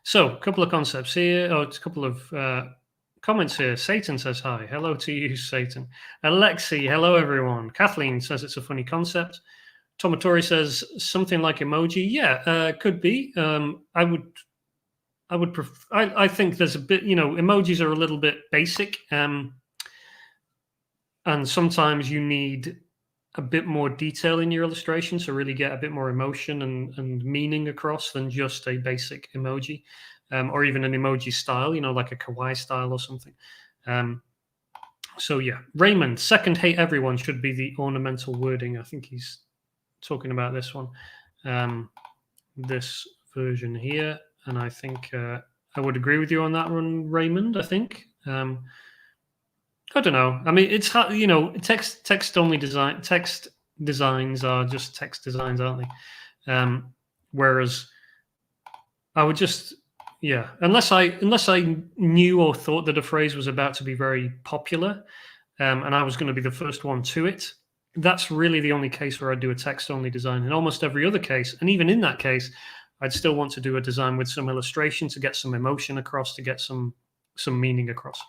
So a couple of concepts here, a couple of comments here. Satan says hi. Hello to you, Satan. Alexi, hello everyone. Kathleen says it's a funny concept. Tomatori says something like emoji. Yeah, could be. I think there's a bit, emojis are a little bit basic, and sometimes you need a bit more detail in your illustration to really get a bit more emotion and meaning across than just a basic emoji, or even an emoji style, like a kawaii style or something. So yeah, Raymond, second hate everyone should be the ornamental wording. I think he's talking about this one, this version here, and I think I would agree with you on that one, Raymond. I think I don't know. I mean, it's hard, text designs are just text designs, aren't they? Whereas I would just, unless I knew or thought that a phrase was about to be very popular, and I was going to be the first one to it, that's really the only case where I do a text-only design. In almost every other case, and even in that case, I'd still want to do a design with some illustration to get some emotion across, to get some meaning across.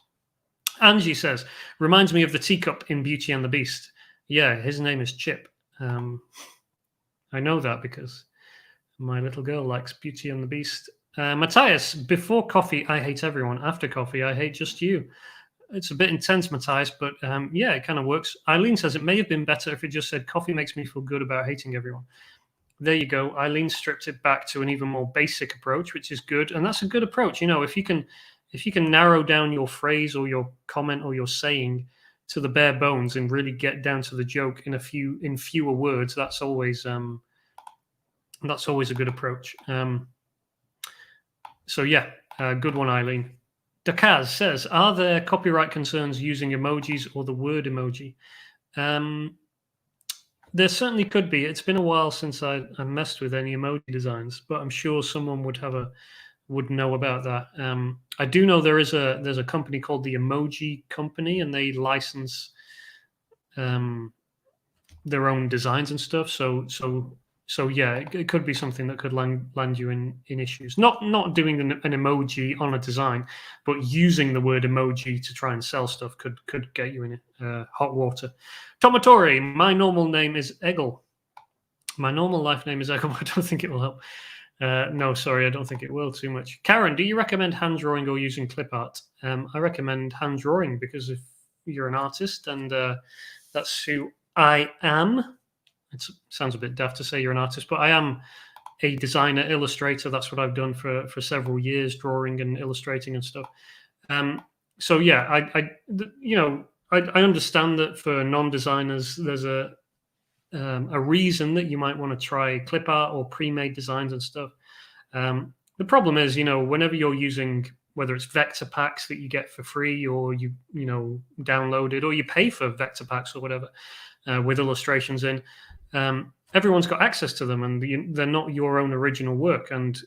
Angie says, reminds me of the teacup in Beauty and the Beast. Yeah, his name is Chip. I know that because my little girl likes Beauty and the Beast. Matthias, before coffee, I hate everyone. After coffee, I hate just you. It's a bit intense, Matthias, but it kind of works. Eileen says it may have been better if it just said coffee makes me feel good about hating everyone. There you go. Eileen stripped it back to an even more basic approach, which is good. And that's a good approach. If you can narrow down your phrase or your comment or your saying to the bare bones and really get down to the joke in fewer words, that's always a good approach. Good one, Eileen. Dakaz says, are there copyright concerns using emojis or the word emoji? There certainly could be. It's been a while since I messed with any emoji designs, but I'm sure someone would know about that. I do know there's a company called the Emoji Company, and they license their own designs and stuff. So yeah, it could be something that could land you in issues. Not doing an emoji on a design, but using the word emoji to try and sell stuff could get you in hot water. Tomatori, my normal name is Eggle. My normal life name is Eggle. I don't think it will help. No, sorry, I don't think it will too much. Karen, do you recommend hand drawing or using clip art? I recommend hand drawing because if you're an artist, and that's who I am. It sounds a bit daft to say you're an artist, but I am a designer, illustrator. That's what I've done for several years, drawing and illustrating and stuff. So yeah, I understand that for non-designers, there's a reason that you might want to try clip art or pre-made designs and stuff. The problem is, whenever you're using, whether it's vector packs that you get for free, or you download it, or you pay for vector packs or whatever with illustrations in, everyone's got access to them, and they're not your own original work. And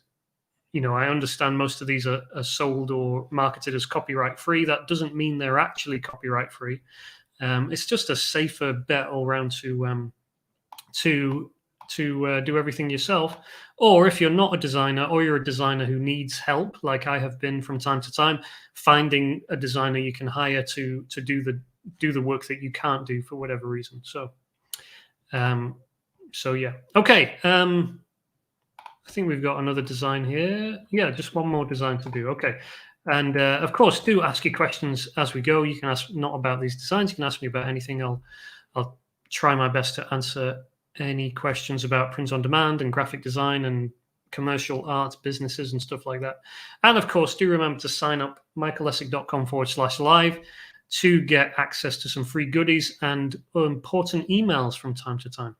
I understand most of these are sold or marketed as copyright free. That doesn't mean they're actually copyright free. It's just a safer bet all around to do everything yourself. Or if you're not a designer, or you're a designer who needs help, like I have been from time to time, finding a designer you can hire to do the work that you can't do for whatever reason. So yeah. Okay. I think we've got another design here. Yeah, just one more design to do. Okay. And of course, do ask your questions as we go. You can ask not about these designs. You can ask me about anything. I'll try my best to answer any questions about print on demand and graphic design and commercial art businesses and stuff like that. And of course, do remember to sign up michaelessick.com/live to get access to some free goodies and important emails from time to time.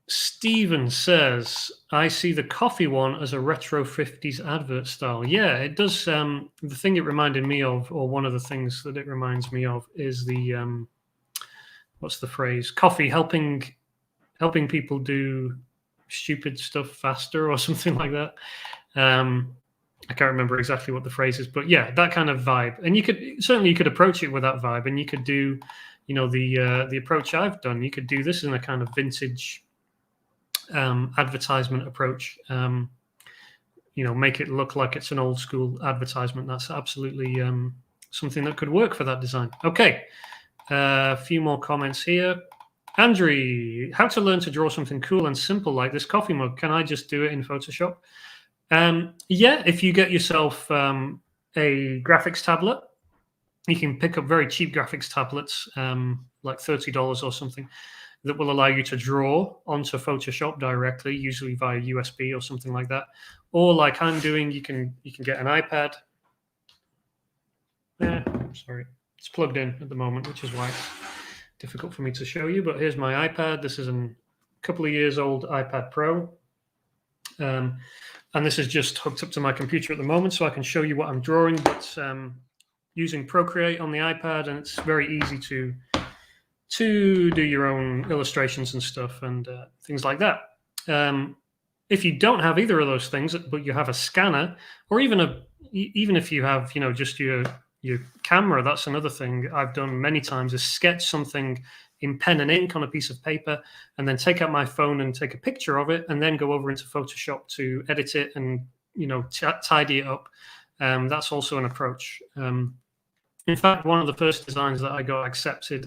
Stephen says, I see the coffee one as a retro 50s advert style. Yeah, it does. The thing it reminded me of, or one of the things that it reminds me of, is the what's the phrase? Coffee helping people do stupid stuff faster, or something like that. I can't remember exactly what the phrase is, but yeah, that kind of vibe. And you could approach it with that vibe, and you could do, the approach I've done. You could do this in a kind of vintage advertisement approach. Make it look like it's an old school advertisement. That's absolutely something that could work for that design. Okay, a few more comments here. Andrew, how to learn to draw something cool and simple like this coffee mug? Can I just do it in Photoshop? Yeah, if you get yourself a graphics tablet, you can pick up very cheap graphics tablets, like $30 or something, that will allow you to draw onto Photoshop directly, usually via USB or something like that. Or like I'm doing, you can get an iPad. Sorry, it's plugged in at the moment, which is why it's difficult for me to show you. But here's my iPad. This is a couple of years old iPad Pro. And this is just hooked up to my computer at the moment, so I can show you what I'm drawing. But using Procreate on the iPad, and it's very easy to do your own illustrations and stuff and things like that. If you don't have either of those things, but you have a scanner, or even if you have just your camera, that's another thing I've done many times, is sketch something in pen and ink on a piece of paper, and then take out my phone and take a picture of it, and then go over into Photoshop to edit it and tidy it up. That's also an approach. In fact, one of the first designs that I got accepted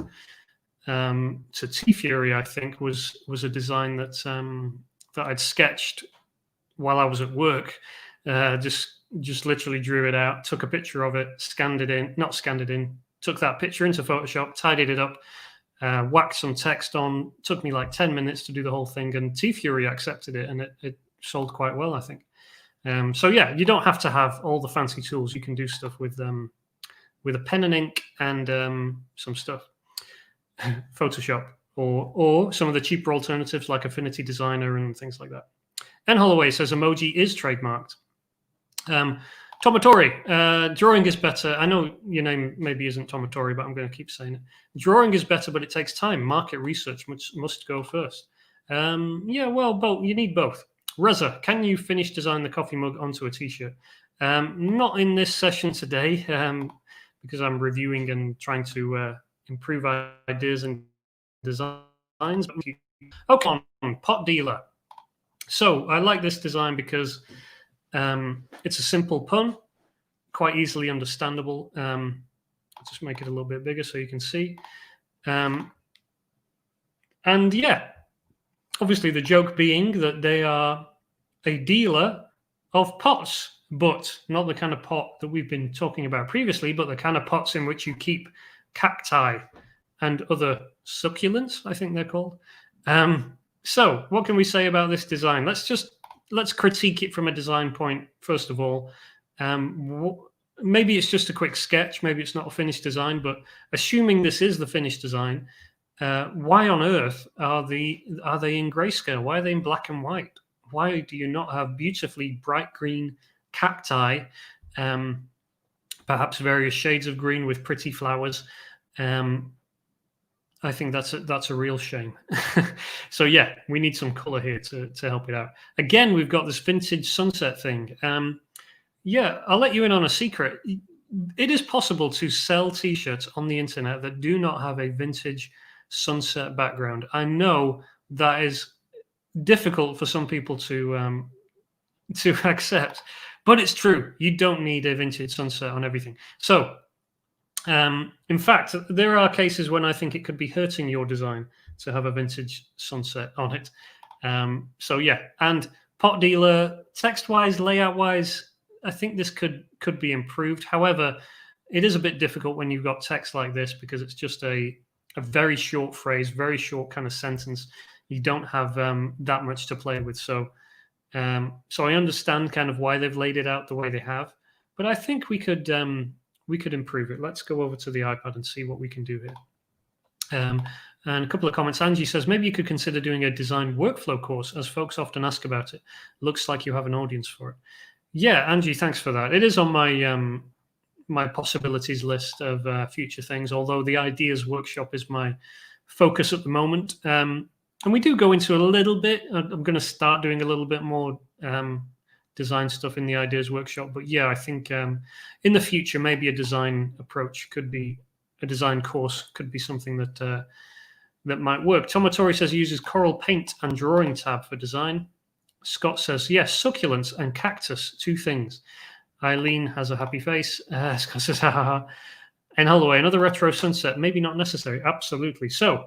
to T-Fury, I think, was a design that I'd sketched while I was at work. Just literally drew it out, took a picture of it, took that picture into Photoshop, tidied it up, whacked some text on. Took me like 10 minutes to do the whole thing, and T-Fury accepted it, and it sold quite well, I think. So yeah, you don't have to have all the fancy tools. You can do stuff with a pen and ink and some stuff. Photoshop or some of the cheaper alternatives like Affinity Designer and things like that. N Holloway says emoji is trademarked. Tomatori, drawing is better. I know your name maybe isn't Tomatori, but I'm going to keep saying it. Drawing is better, but it takes time. Market research must go first. Yeah, well, both. You need both. Reza, can you finish design the coffee mug onto a t-shirt? Not in this session today, because I'm reviewing and trying to improve ideas and designs. Okay, pot dealer. So I like this design because it's a simple pun, quite easily understandable. I'll just make it a little bit bigger so you can see. And yeah, obviously the joke being that they are a dealer of pots, but not the kind of pot that we've been talking about previously, but the kind of pots in which you keep cacti and other succulents, I think they're called. So what can we say about this design? Let's just let's critique it from a design point first of all. Maybe it's just a quick sketch. Maybe it's not a finished design. But assuming this is the finished design, why on earth are they in grayscale? Why are they in black and white? Why do you not have beautifully bright green cacti, perhaps various shades of green with pretty flowers? I think that's a real shame. So yeah, we need some color here to help it out. Again, we've got this vintage sunset thing. Yeah, I'll let you in on a secret. It is possible to sell T-shirts on the internet that do not have a vintage sunset background. I know that is difficult for some people to accept, but it's true. You don't need a vintage sunset on everything. So, in fact, there are cases when I think it could be hurting your design to have a vintage sunset on it. So yeah, and pot dealer, text-wise, layout-wise, I think this could be improved. However, it is a bit difficult when you've got text like this because it's just a very short phrase, very short kind of sentence. You don't have that much to play with. So I understand kind of why they've laid it out the way they have, but I think we could improve it. Let's go over to the iPad and see what we can do here. And a couple of comments. Angie says, maybe you could consider doing a design workflow course, as folks often ask about it. Looks like you have an audience for it. Yeah, Angie, thanks for that. It is on my my possibilities list of future things, although the ideas workshop is my focus at the moment. And we do go into a little bit. I'm going to start doing a little bit more design stuff in the ideas workshop. But yeah, I think in the future, maybe a design approach could be, a design course could be something that that might work. Tomatori says he uses Coral Paint and Drawing tab for design. Scott says, yes, succulents and cactus, two things. Eileen has a happy face. Scott says, ha ha ha. And Holloway, another retro sunset, maybe not necessary. Absolutely. So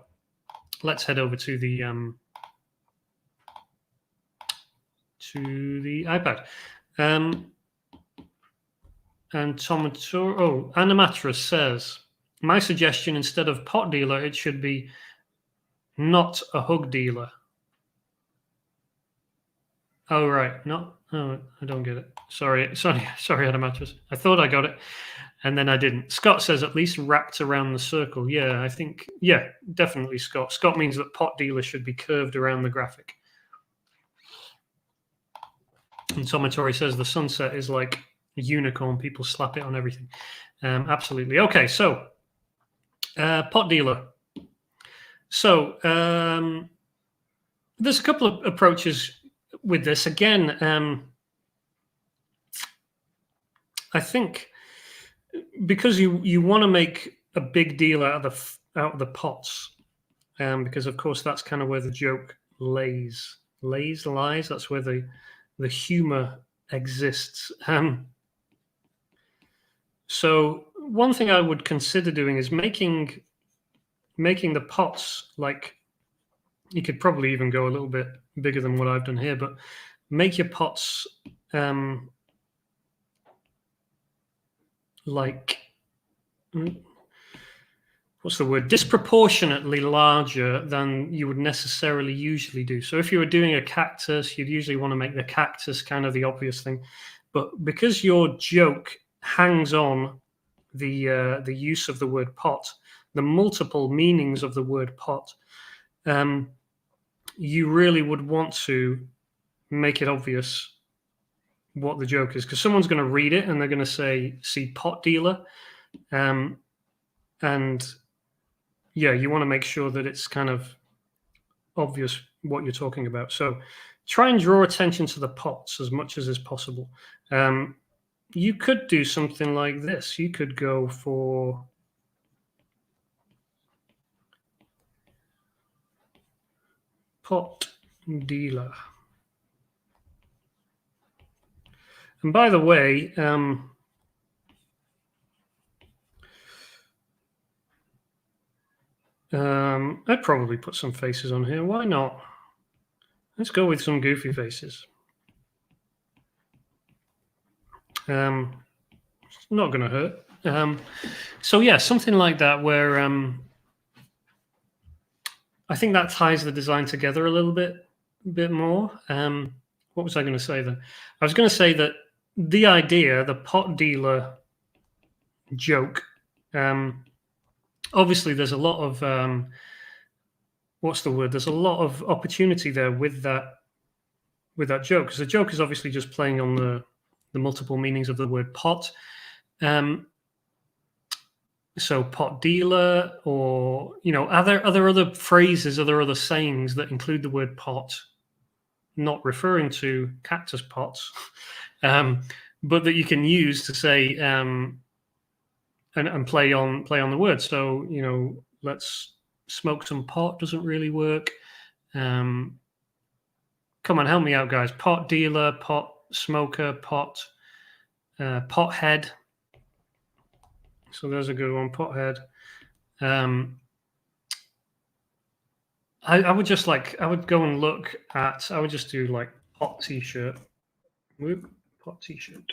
let's head over to the iPad. And Animatris says, my suggestion, instead of pot dealer, it should be not a hug dealer. Oh, right. No, oh, I don't get it. Sorry, Animatris. I thought I got it, and then I didn't. Scott says at least wrapped around the circle. Yeah, I think, yeah, definitely Scott. Scott means that pot dealer should be curved around the graphic. And Tomatori says the sunset is like a unicorn. People slap it on everything. Absolutely. Okay, so pot dealer. So there's a couple of approaches with this. Again, I think because you want to make a big deal out of the pots, because of course that's kind of where the joke lies. That's where the humor exists. So one thing I would consider doing is making the pots, like, you could probably even go a little bit bigger than what I've done here, but make your pots like, what's the word? Disproportionately larger than you would necessarily usually do. So if you were doing a cactus, you'd usually want to make the cactus kind of the obvious thing. But because your joke hangs on the use of the word pot, the multiple meanings of the word pot, you really would want to make it obvious what the joke is, because someone's going to read it and they're going to see pot dealer, and yeah, you want to make sure that it's kind of obvious what you're talking about. So try and draw attention to the pots as much as is possible. You could do something like this. You could go for pot dealer. And by the way, I'd probably put some faces on here. Why not? Let's go with some goofy faces. It's not going to hurt. So yeah, something like that where I think that ties the design together a little bit more. what was I going to say then? I was going to say that the idea, the pot dealer joke, obviously there's a lot of what's the word? There's a lot of opportunity there with that joke, because the joke is obviously just playing on the multiple meanings of the word pot. So pot dealer, or are there other phrases, are there other sayings that include the word pot, not referring to cactus pots, but that you can use to say and play on the word. So let's smoke some pot doesn't really work. Come on, help me out, guys. Pot dealer, pot smoker, pot pothead. So there's a good one, pothead. I would just I would go and look at, I would just do like pot t-shirt, pot t-shirt,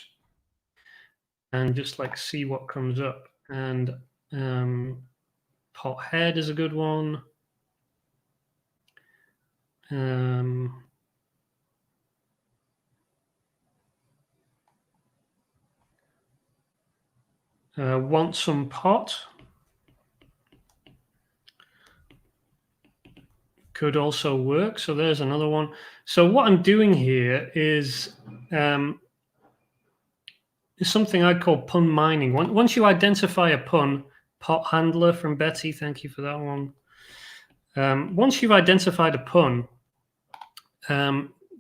and just like see what comes up. And pothead is a good one. Want some pot could also work. So there's another one. So what I'm doing here is something I'd call pun mining. Once you identify a pun, pot handler from Betty, thank you for that one. Once you've identified a pun,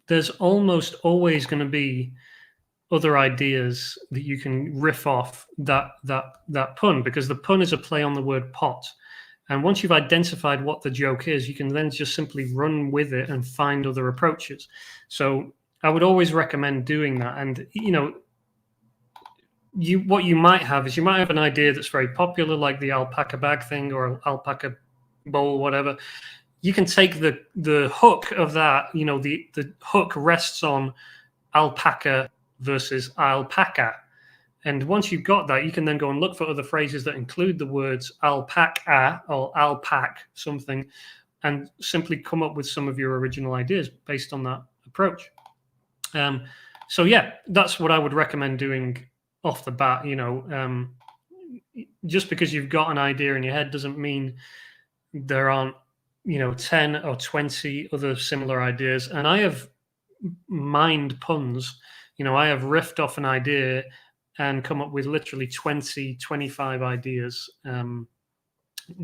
there's almost always going to be other ideas that you can riff off that pun, because the pun is a play on the word pot. And once you've identified what the joke is, you can then just simply run with it and find other approaches. So I would always recommend doing that. And what you might have is, you might have an idea that's very popular, like the alpaca bag thing or alpaca bowl, whatever. You can take the hook of that, the hook rests on alpaca versus alpaca. And once you've got that, you can then go and look for other phrases that include the words alpaca or alpac something, and simply come up with some of your original ideas based on that approach. So yeah, that's what I would recommend doing off the bat. Just because you've got an idea in your head doesn't mean there aren't 10 or 20 other similar ideas. And I have mined puns. I have riffed off an idea and come up with literally 20, 25 ideas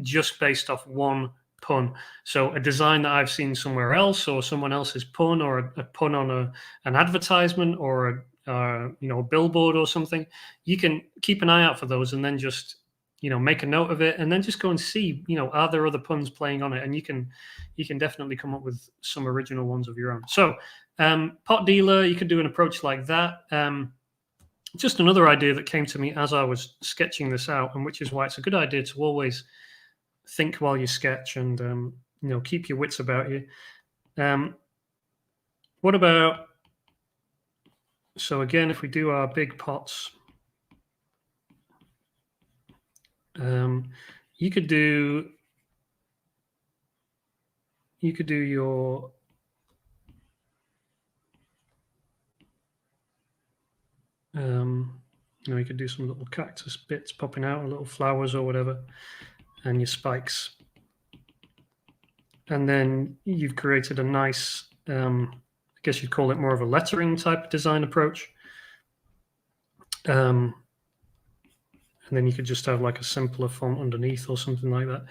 just based off one pun. So a design that I've seen somewhere else, or someone else's pun, or a pun on an advertisement, or a billboard or something. You can keep an eye out for those, and then just make a note of it, and then just go and see are there other puns playing on it, and you can definitely come up with some original ones of your own. So pot dealer, you could do an approach like that. Just another idea that came to me as I was sketching this out, and which is why it's a good idea to always think while you sketch, and keep your wits about you. What about, so again, if we do our big pots, you could do your you could do some little cactus bits popping out, or little flowers or whatever, and your spikes. And then you've created a nice, I guess you'd call it more of a lettering type design approach. And then you could just have like a simpler font underneath or something like that.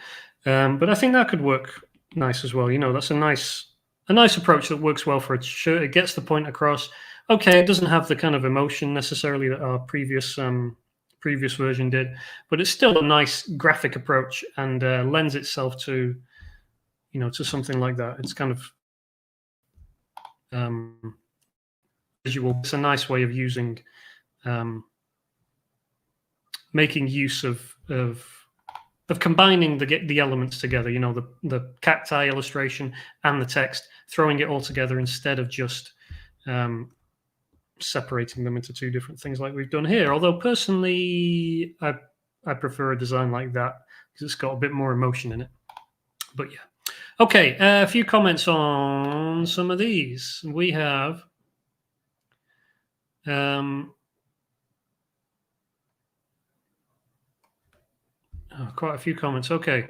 But I think that could work nice as well. That's a nice approach that works well for a shirt. It gets the point across. Okay, it doesn't have the kind of emotion necessarily that our previous version did, but it's still a nice graphic approach, and lends itself to to something like that. It's kind of visual. It's a nice way of using making use of combining the elements together. The cacti illustration and the text, throwing it all together instead of just separating them into two different things like we've done here. Although personally, I prefer a design like that because it's got a bit more emotion in it. But yeah. Okay, a few comments on some of these. We have Quite a few comments. Okay.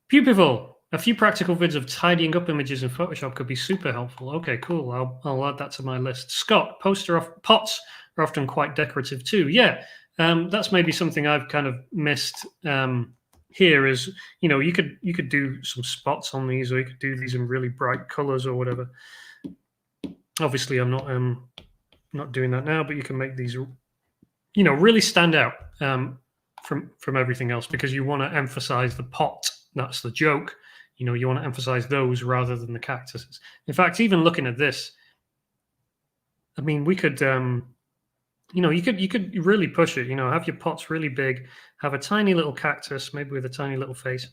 Beautiful. A few practical vids of tidying up images in Photoshop could be super helpful. Okay, cool. I'll add that to my list. Scott, pots are often quite decorative too. Yeah, that's maybe something I've kind of missed here. Is you could do some spots on these, or you could do these in really bright colors or whatever. Obviously, I'm not doing that now, but you can make these really stand out from everything else, because you want to emphasize the pot. That's the joke. You want to emphasize those rather than the cactuses. In fact, even looking at this, I mean, we could, you could really push it. Have your pots really big, have a tiny little cactus, maybe with a tiny little face,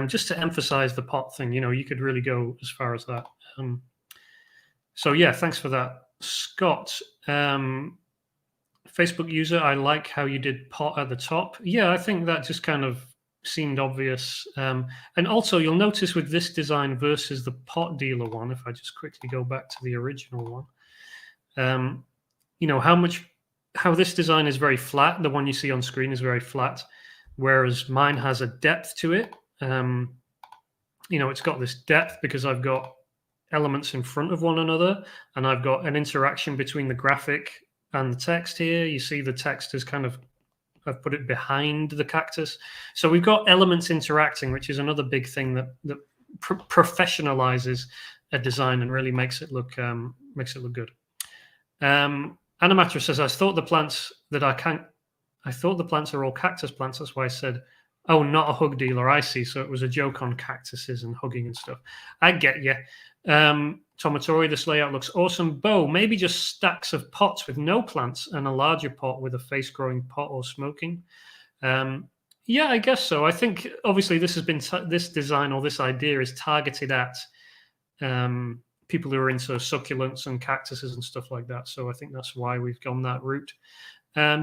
just to emphasize the pot thing. You could really go as far as that. So yeah, thanks for that, Scott. Facebook user, I like how you did pot at the top. Yeah, I think that just kind of seemed obvious. And also, you'll notice with this design versus the pot dealer one, if I just quickly go back to the original one, how this design is very flat. The one you see on screen is very flat, whereas mine has a depth to it. It's got this depth because I've got elements in front of one another, and I've got an interaction between the graphic and the text here. You see the text is I've put it behind the cactus. So we've got elements interacting, which is another big thing that professionalizes a design and really makes it look good. Animatra says, I thought the plants are all cactus plants. That's why I said, oh, not a hug dealer. I see. So it was a joke on cactuses and hugging and stuff. I get you. Tomatori, this layout looks awesome. Bo, maybe just stacks of pots with no plants and a larger pot with a face-growing pot or smoking. Yeah, I guess so. I think obviously this has been this design, or this idea is targeted at people who are into succulents and cactuses and stuff like that. So I think that's why we've gone that route.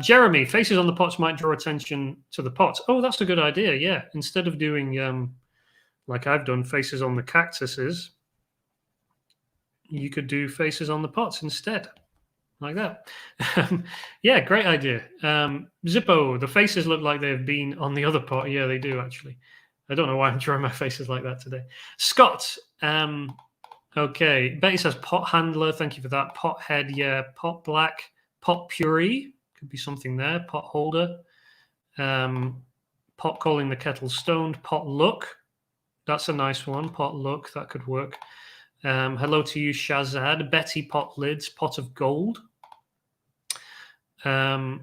Jeremy, faces on the pots might draw attention to the pots. Oh, that's a good idea. Yeah, instead of doing like I've done faces on the cactuses, you could do faces on the pots instead, like that. Yeah, great idea. Zippo, the faces look like they've been on the other pot. Yeah, they do, actually. I don't know why I'm drawing my faces like that today. Scott, okay. Betty says pot handler. Thank you for that. Pot head, yeah. Pot black. Pot puree. Could be something there. Pot holder. Pot calling the kettle stoned. Pot look. That's a nice one. Pot look. That could work. Hello to you, Shazad. Betty pot lids, pot of gold. Pots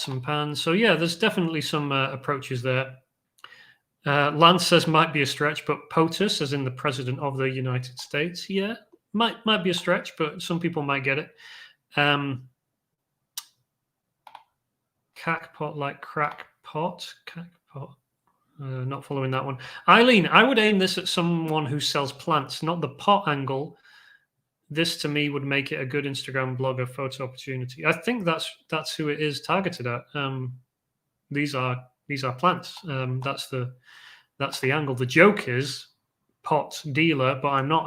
and pans. So yeah, there's definitely some approaches there. Lance says might be a stretch, but POTUS, as in the President of the United States, yeah, might be a stretch, but some people might get it. Cack pot like crack pot. Cack pot. Not following that one. Eileen, I would aim this at someone who sells plants, not the pot angle. This to me would make it a good Instagram blogger photo opportunity. I think that's who it is targeted at. These are plants. That's the angle. The joke is pot dealer, but I'm not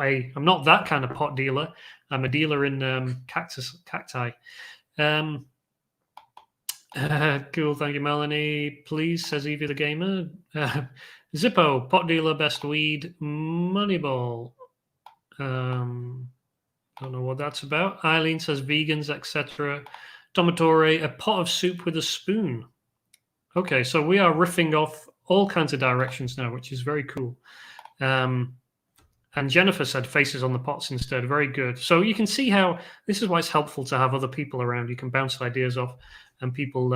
that kind of pot dealer. I'm a dealer in cacti. Cool, thank you, Melanie. Please, says Evie the Gamer. Zippo, pot dealer, best weed, Moneyball. Don't know what that's about. Eileen says vegans, etc. Tomatore, a pot of soup with a spoon. Okay, so we are riffing off all kinds of directions now, which is very cool. And Jennifer said faces on the pots instead. Very good. So you can see how this is why it's helpful to have other people around. You can bounce ideas off, and people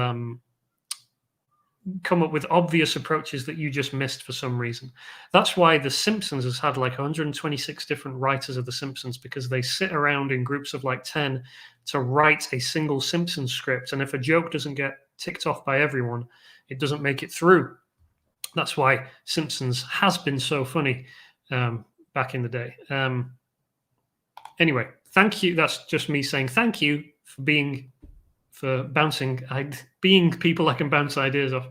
come up with obvious approaches that you just missed for some reason. That's why The Simpsons has had like 126 different writers of The Simpsons, because they sit around in groups of like 10 to write a single Simpsons script. And if a joke doesn't get ticked off by everyone, it doesn't make it through. That's why Simpsons has been so funny back in the day. Anyway, thank you. That's just me saying thank you for being people I can bounce ideas off.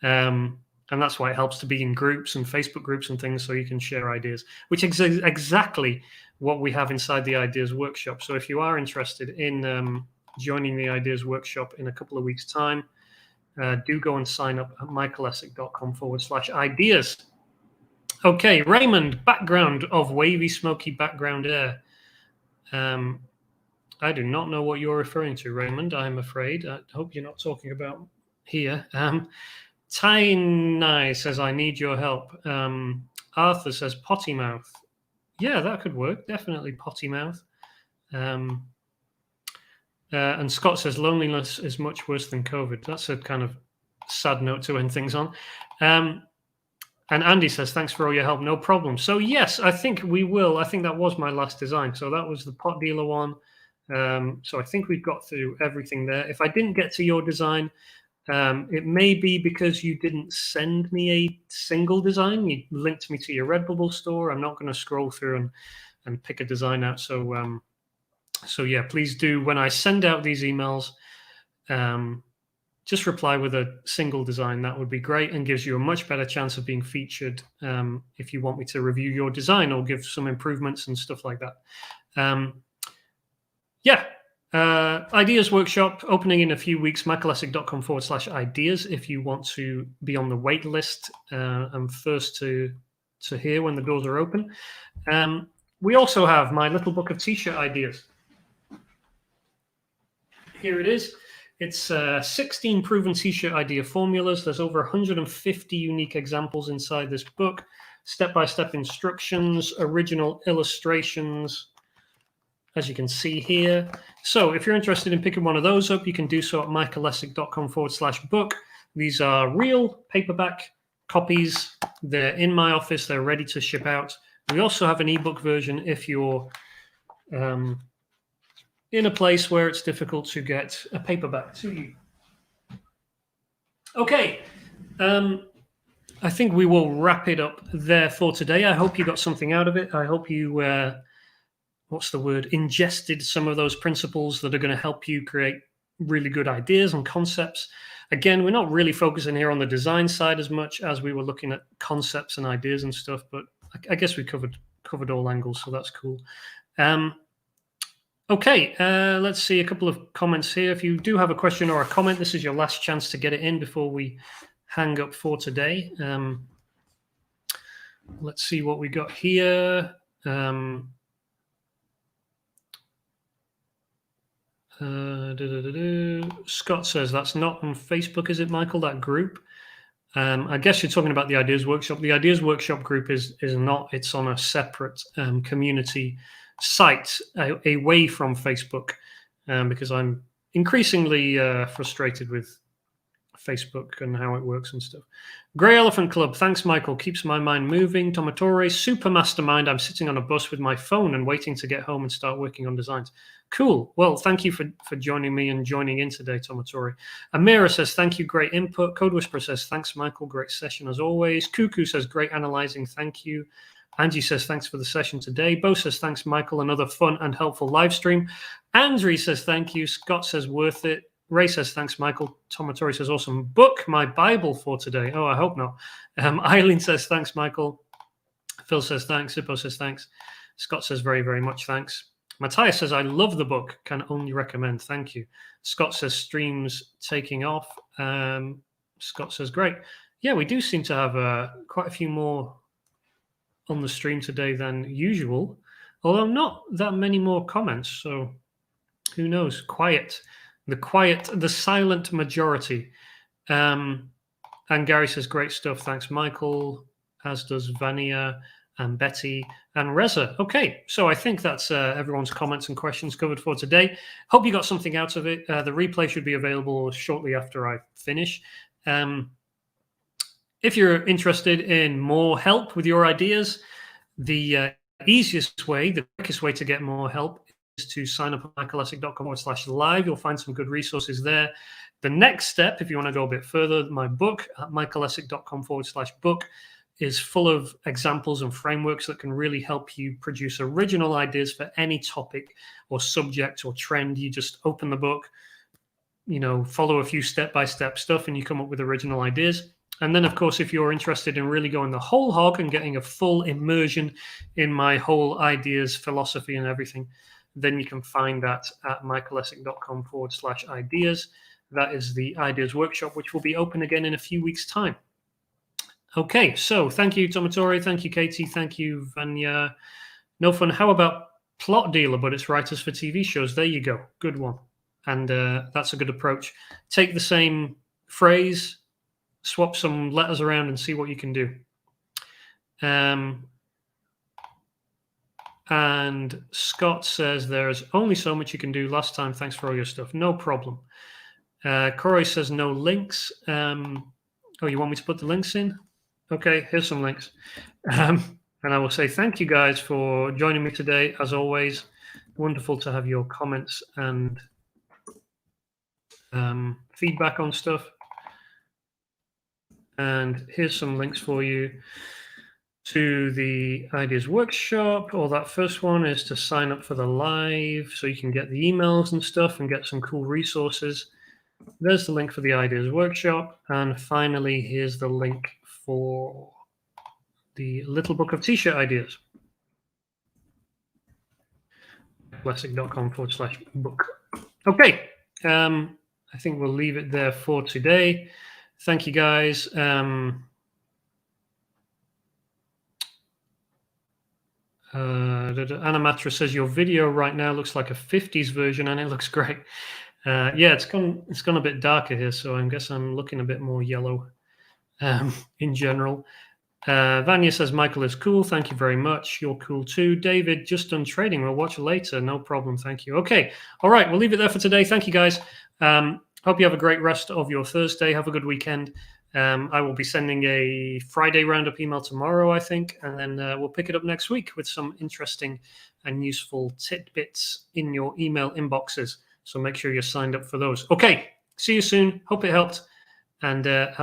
And And that's why it helps to be in groups and Facebook groups and things, so you can share ideas, which is exactly what we have inside the Ideas Workshop. So if you are interested in joining the Ideas Workshop in a couple of weeks' time, do go and sign up at michaelessic.com/ideas. Okay, Raymond, background of wavy, smoky background air. I do not know what you're referring to, Raymond, I'm afraid. I hope you're not talking about here. Tiny says, I need your help. Arthur says, potty mouth. Yeah, that could work. Definitely potty mouth. And Scott says, loneliness is much worse than COVID. That's a kind of sad note to end things on. And Andy says, thanks for all your help. No problem. So, yes, I think we will. I think that was my last design. So that was the pot dealer one. So I think we've got through everything there. If I didn't get to your design, it may be because you didn't send me a single design. You linked me to your Redbubble store. I'm not going to scroll through and pick a design out. So, so yeah, please do. When I send out these emails, just reply with a single design. That would be great and gives you a much better chance of being featured if you want me to review your design or give some improvements and stuff like that. Yeah. Ideas Workshop opening in a few weeks, michaelessic.com/ideas if you want to be on the wait list and first to hear when the doors are open. We also have my little book of t-shirt ideas. Here it is. It's 16 proven t-shirt idea formulas. There's over 150 unique examples inside this book, step-by-step instructions, original illustrations, as you can see here. So if you're interested in picking one of those up, you can do so at michaelessic.com/book. These are real paperback copies. They're in my office. They're ready to ship out. We also have an ebook version if you're in a place where it's difficult to get a paperback to you. Okay. I think we will wrap it up there for today. I hope you got something out of it. I hope you ingested some of those principles that are going to help you create really good ideas and concepts. Again, we're not really focusing here on the design side as much as we were looking at concepts and ideas and stuff, but I guess we covered all angles, so that's cool. Okay, let's see a couple of comments here. If you do have a question or a comment, this is your last chance to get it in before we hang up for today. Let's see what we got here. Scott says, that's not on Facebook, is it, Michael, that group? I guess you're talking about the Ideas Workshop. The Ideas Workshop group is not. It's on a separate community site away from Facebook because I'm increasingly frustrated with Facebook and how it works and stuff. Grey Elephant Club, thanks, Michael. Keeps my mind moving. Tomatore, super mastermind. I'm sitting on a bus with my phone and waiting to get home and start working on designs. Cool. Well, thank you for joining me and joining in today, Tomatore. Amira says, thank you. Great input. Code Whisperer says, thanks, Michael. Great session as always. Cuckoo says, great analyzing. Thank you. Angie says, thanks for the session today. Bo says, thanks, Michael. Another fun and helpful live stream. Andre says, thank you. Scott says, worth it. Ray says, thanks, Michael. Tomatore says, awesome book, my Bible for today. Oh, I hope not. Eileen says, thanks, Michael. Phil says, thanks. Zippo says, thanks. Scott says, very, very much thanks. Matthias says, I love the book. Can only recommend. Thank you. Scott says, streams taking off. Scott says, great. Yeah, we do seem to have quite a few more on the stream today than usual, although not that many more comments. So who knows? The silent majority. And Gary says, great stuff. Thanks, Michael, as does Vania and Betty and Reza. Okay, so I think that's everyone's comments and questions covered for today. Hope you got something out of it. The replay should be available shortly after I finish. If you're interested in more help with your ideas, the easiest way, the quickest way to get more help is to sign up at michaelessic.com/live. You'll find some good resources there. The next step, if you want to go a bit further, my book at michaelessic.com/book is full of examples and frameworks that can really help you produce original ideas for any topic or subject or trend. You just open the book, follow a few step-by-step stuff, and you come up with original ideas. And then, of course, if you're interested in really going the whole hog and getting a full immersion in my whole ideas, philosophy, and everything, then you can find that at michaelessick.com/ideas. That is the ideas workshop, which will be open again in a few weeks' time. Okay, so thank you, Tomatori. Thank you, Katie. Thank you, Vanya. No fun. How about plot dealer, but it's writers for TV shows? There you go. Good one. And that's a good approach. Take the same phrase, swap some letters around, and see what you can do. And Scott says there's only so much you can do. Last time, thanks for all your stuff. No problem. Corey says no links. Oh, you want me to put the links in? Okay, here's some links. And I will say thank you guys for joining me today. As always, wonderful to have your comments and feedback on stuff. And here's some links for you to the Ideas Workshop, or that first one is to sign up for the live so you can get the emails and stuff and get some cool resources. There's the link for the Ideas Workshop. And finally, here's the link for the Little Book of T-shirt ideas. Blessing.com/book. Okay. I think we'll leave it there for today. Thank you, guys. Anamatra says your video right now looks like a 50s version, and it looks great. Yeah, it's gone a bit darker here, so I guess I'm looking a bit more yellow in general. Vanya says Michael is cool. Thank you very much. You're cool too. David, just done trading. We'll watch later. No problem. Thank you. Okay. All right. We'll leave it there for today. Thank you, guys. Hope you have a great rest of your Thursday. Have a good weekend. I will be sending a Friday roundup email tomorrow, I think, and then we'll pick it up next week with some interesting and useful tidbits in your email inboxes. So make sure you're signed up for those. Okay. See you soon. Hope it helped. And have a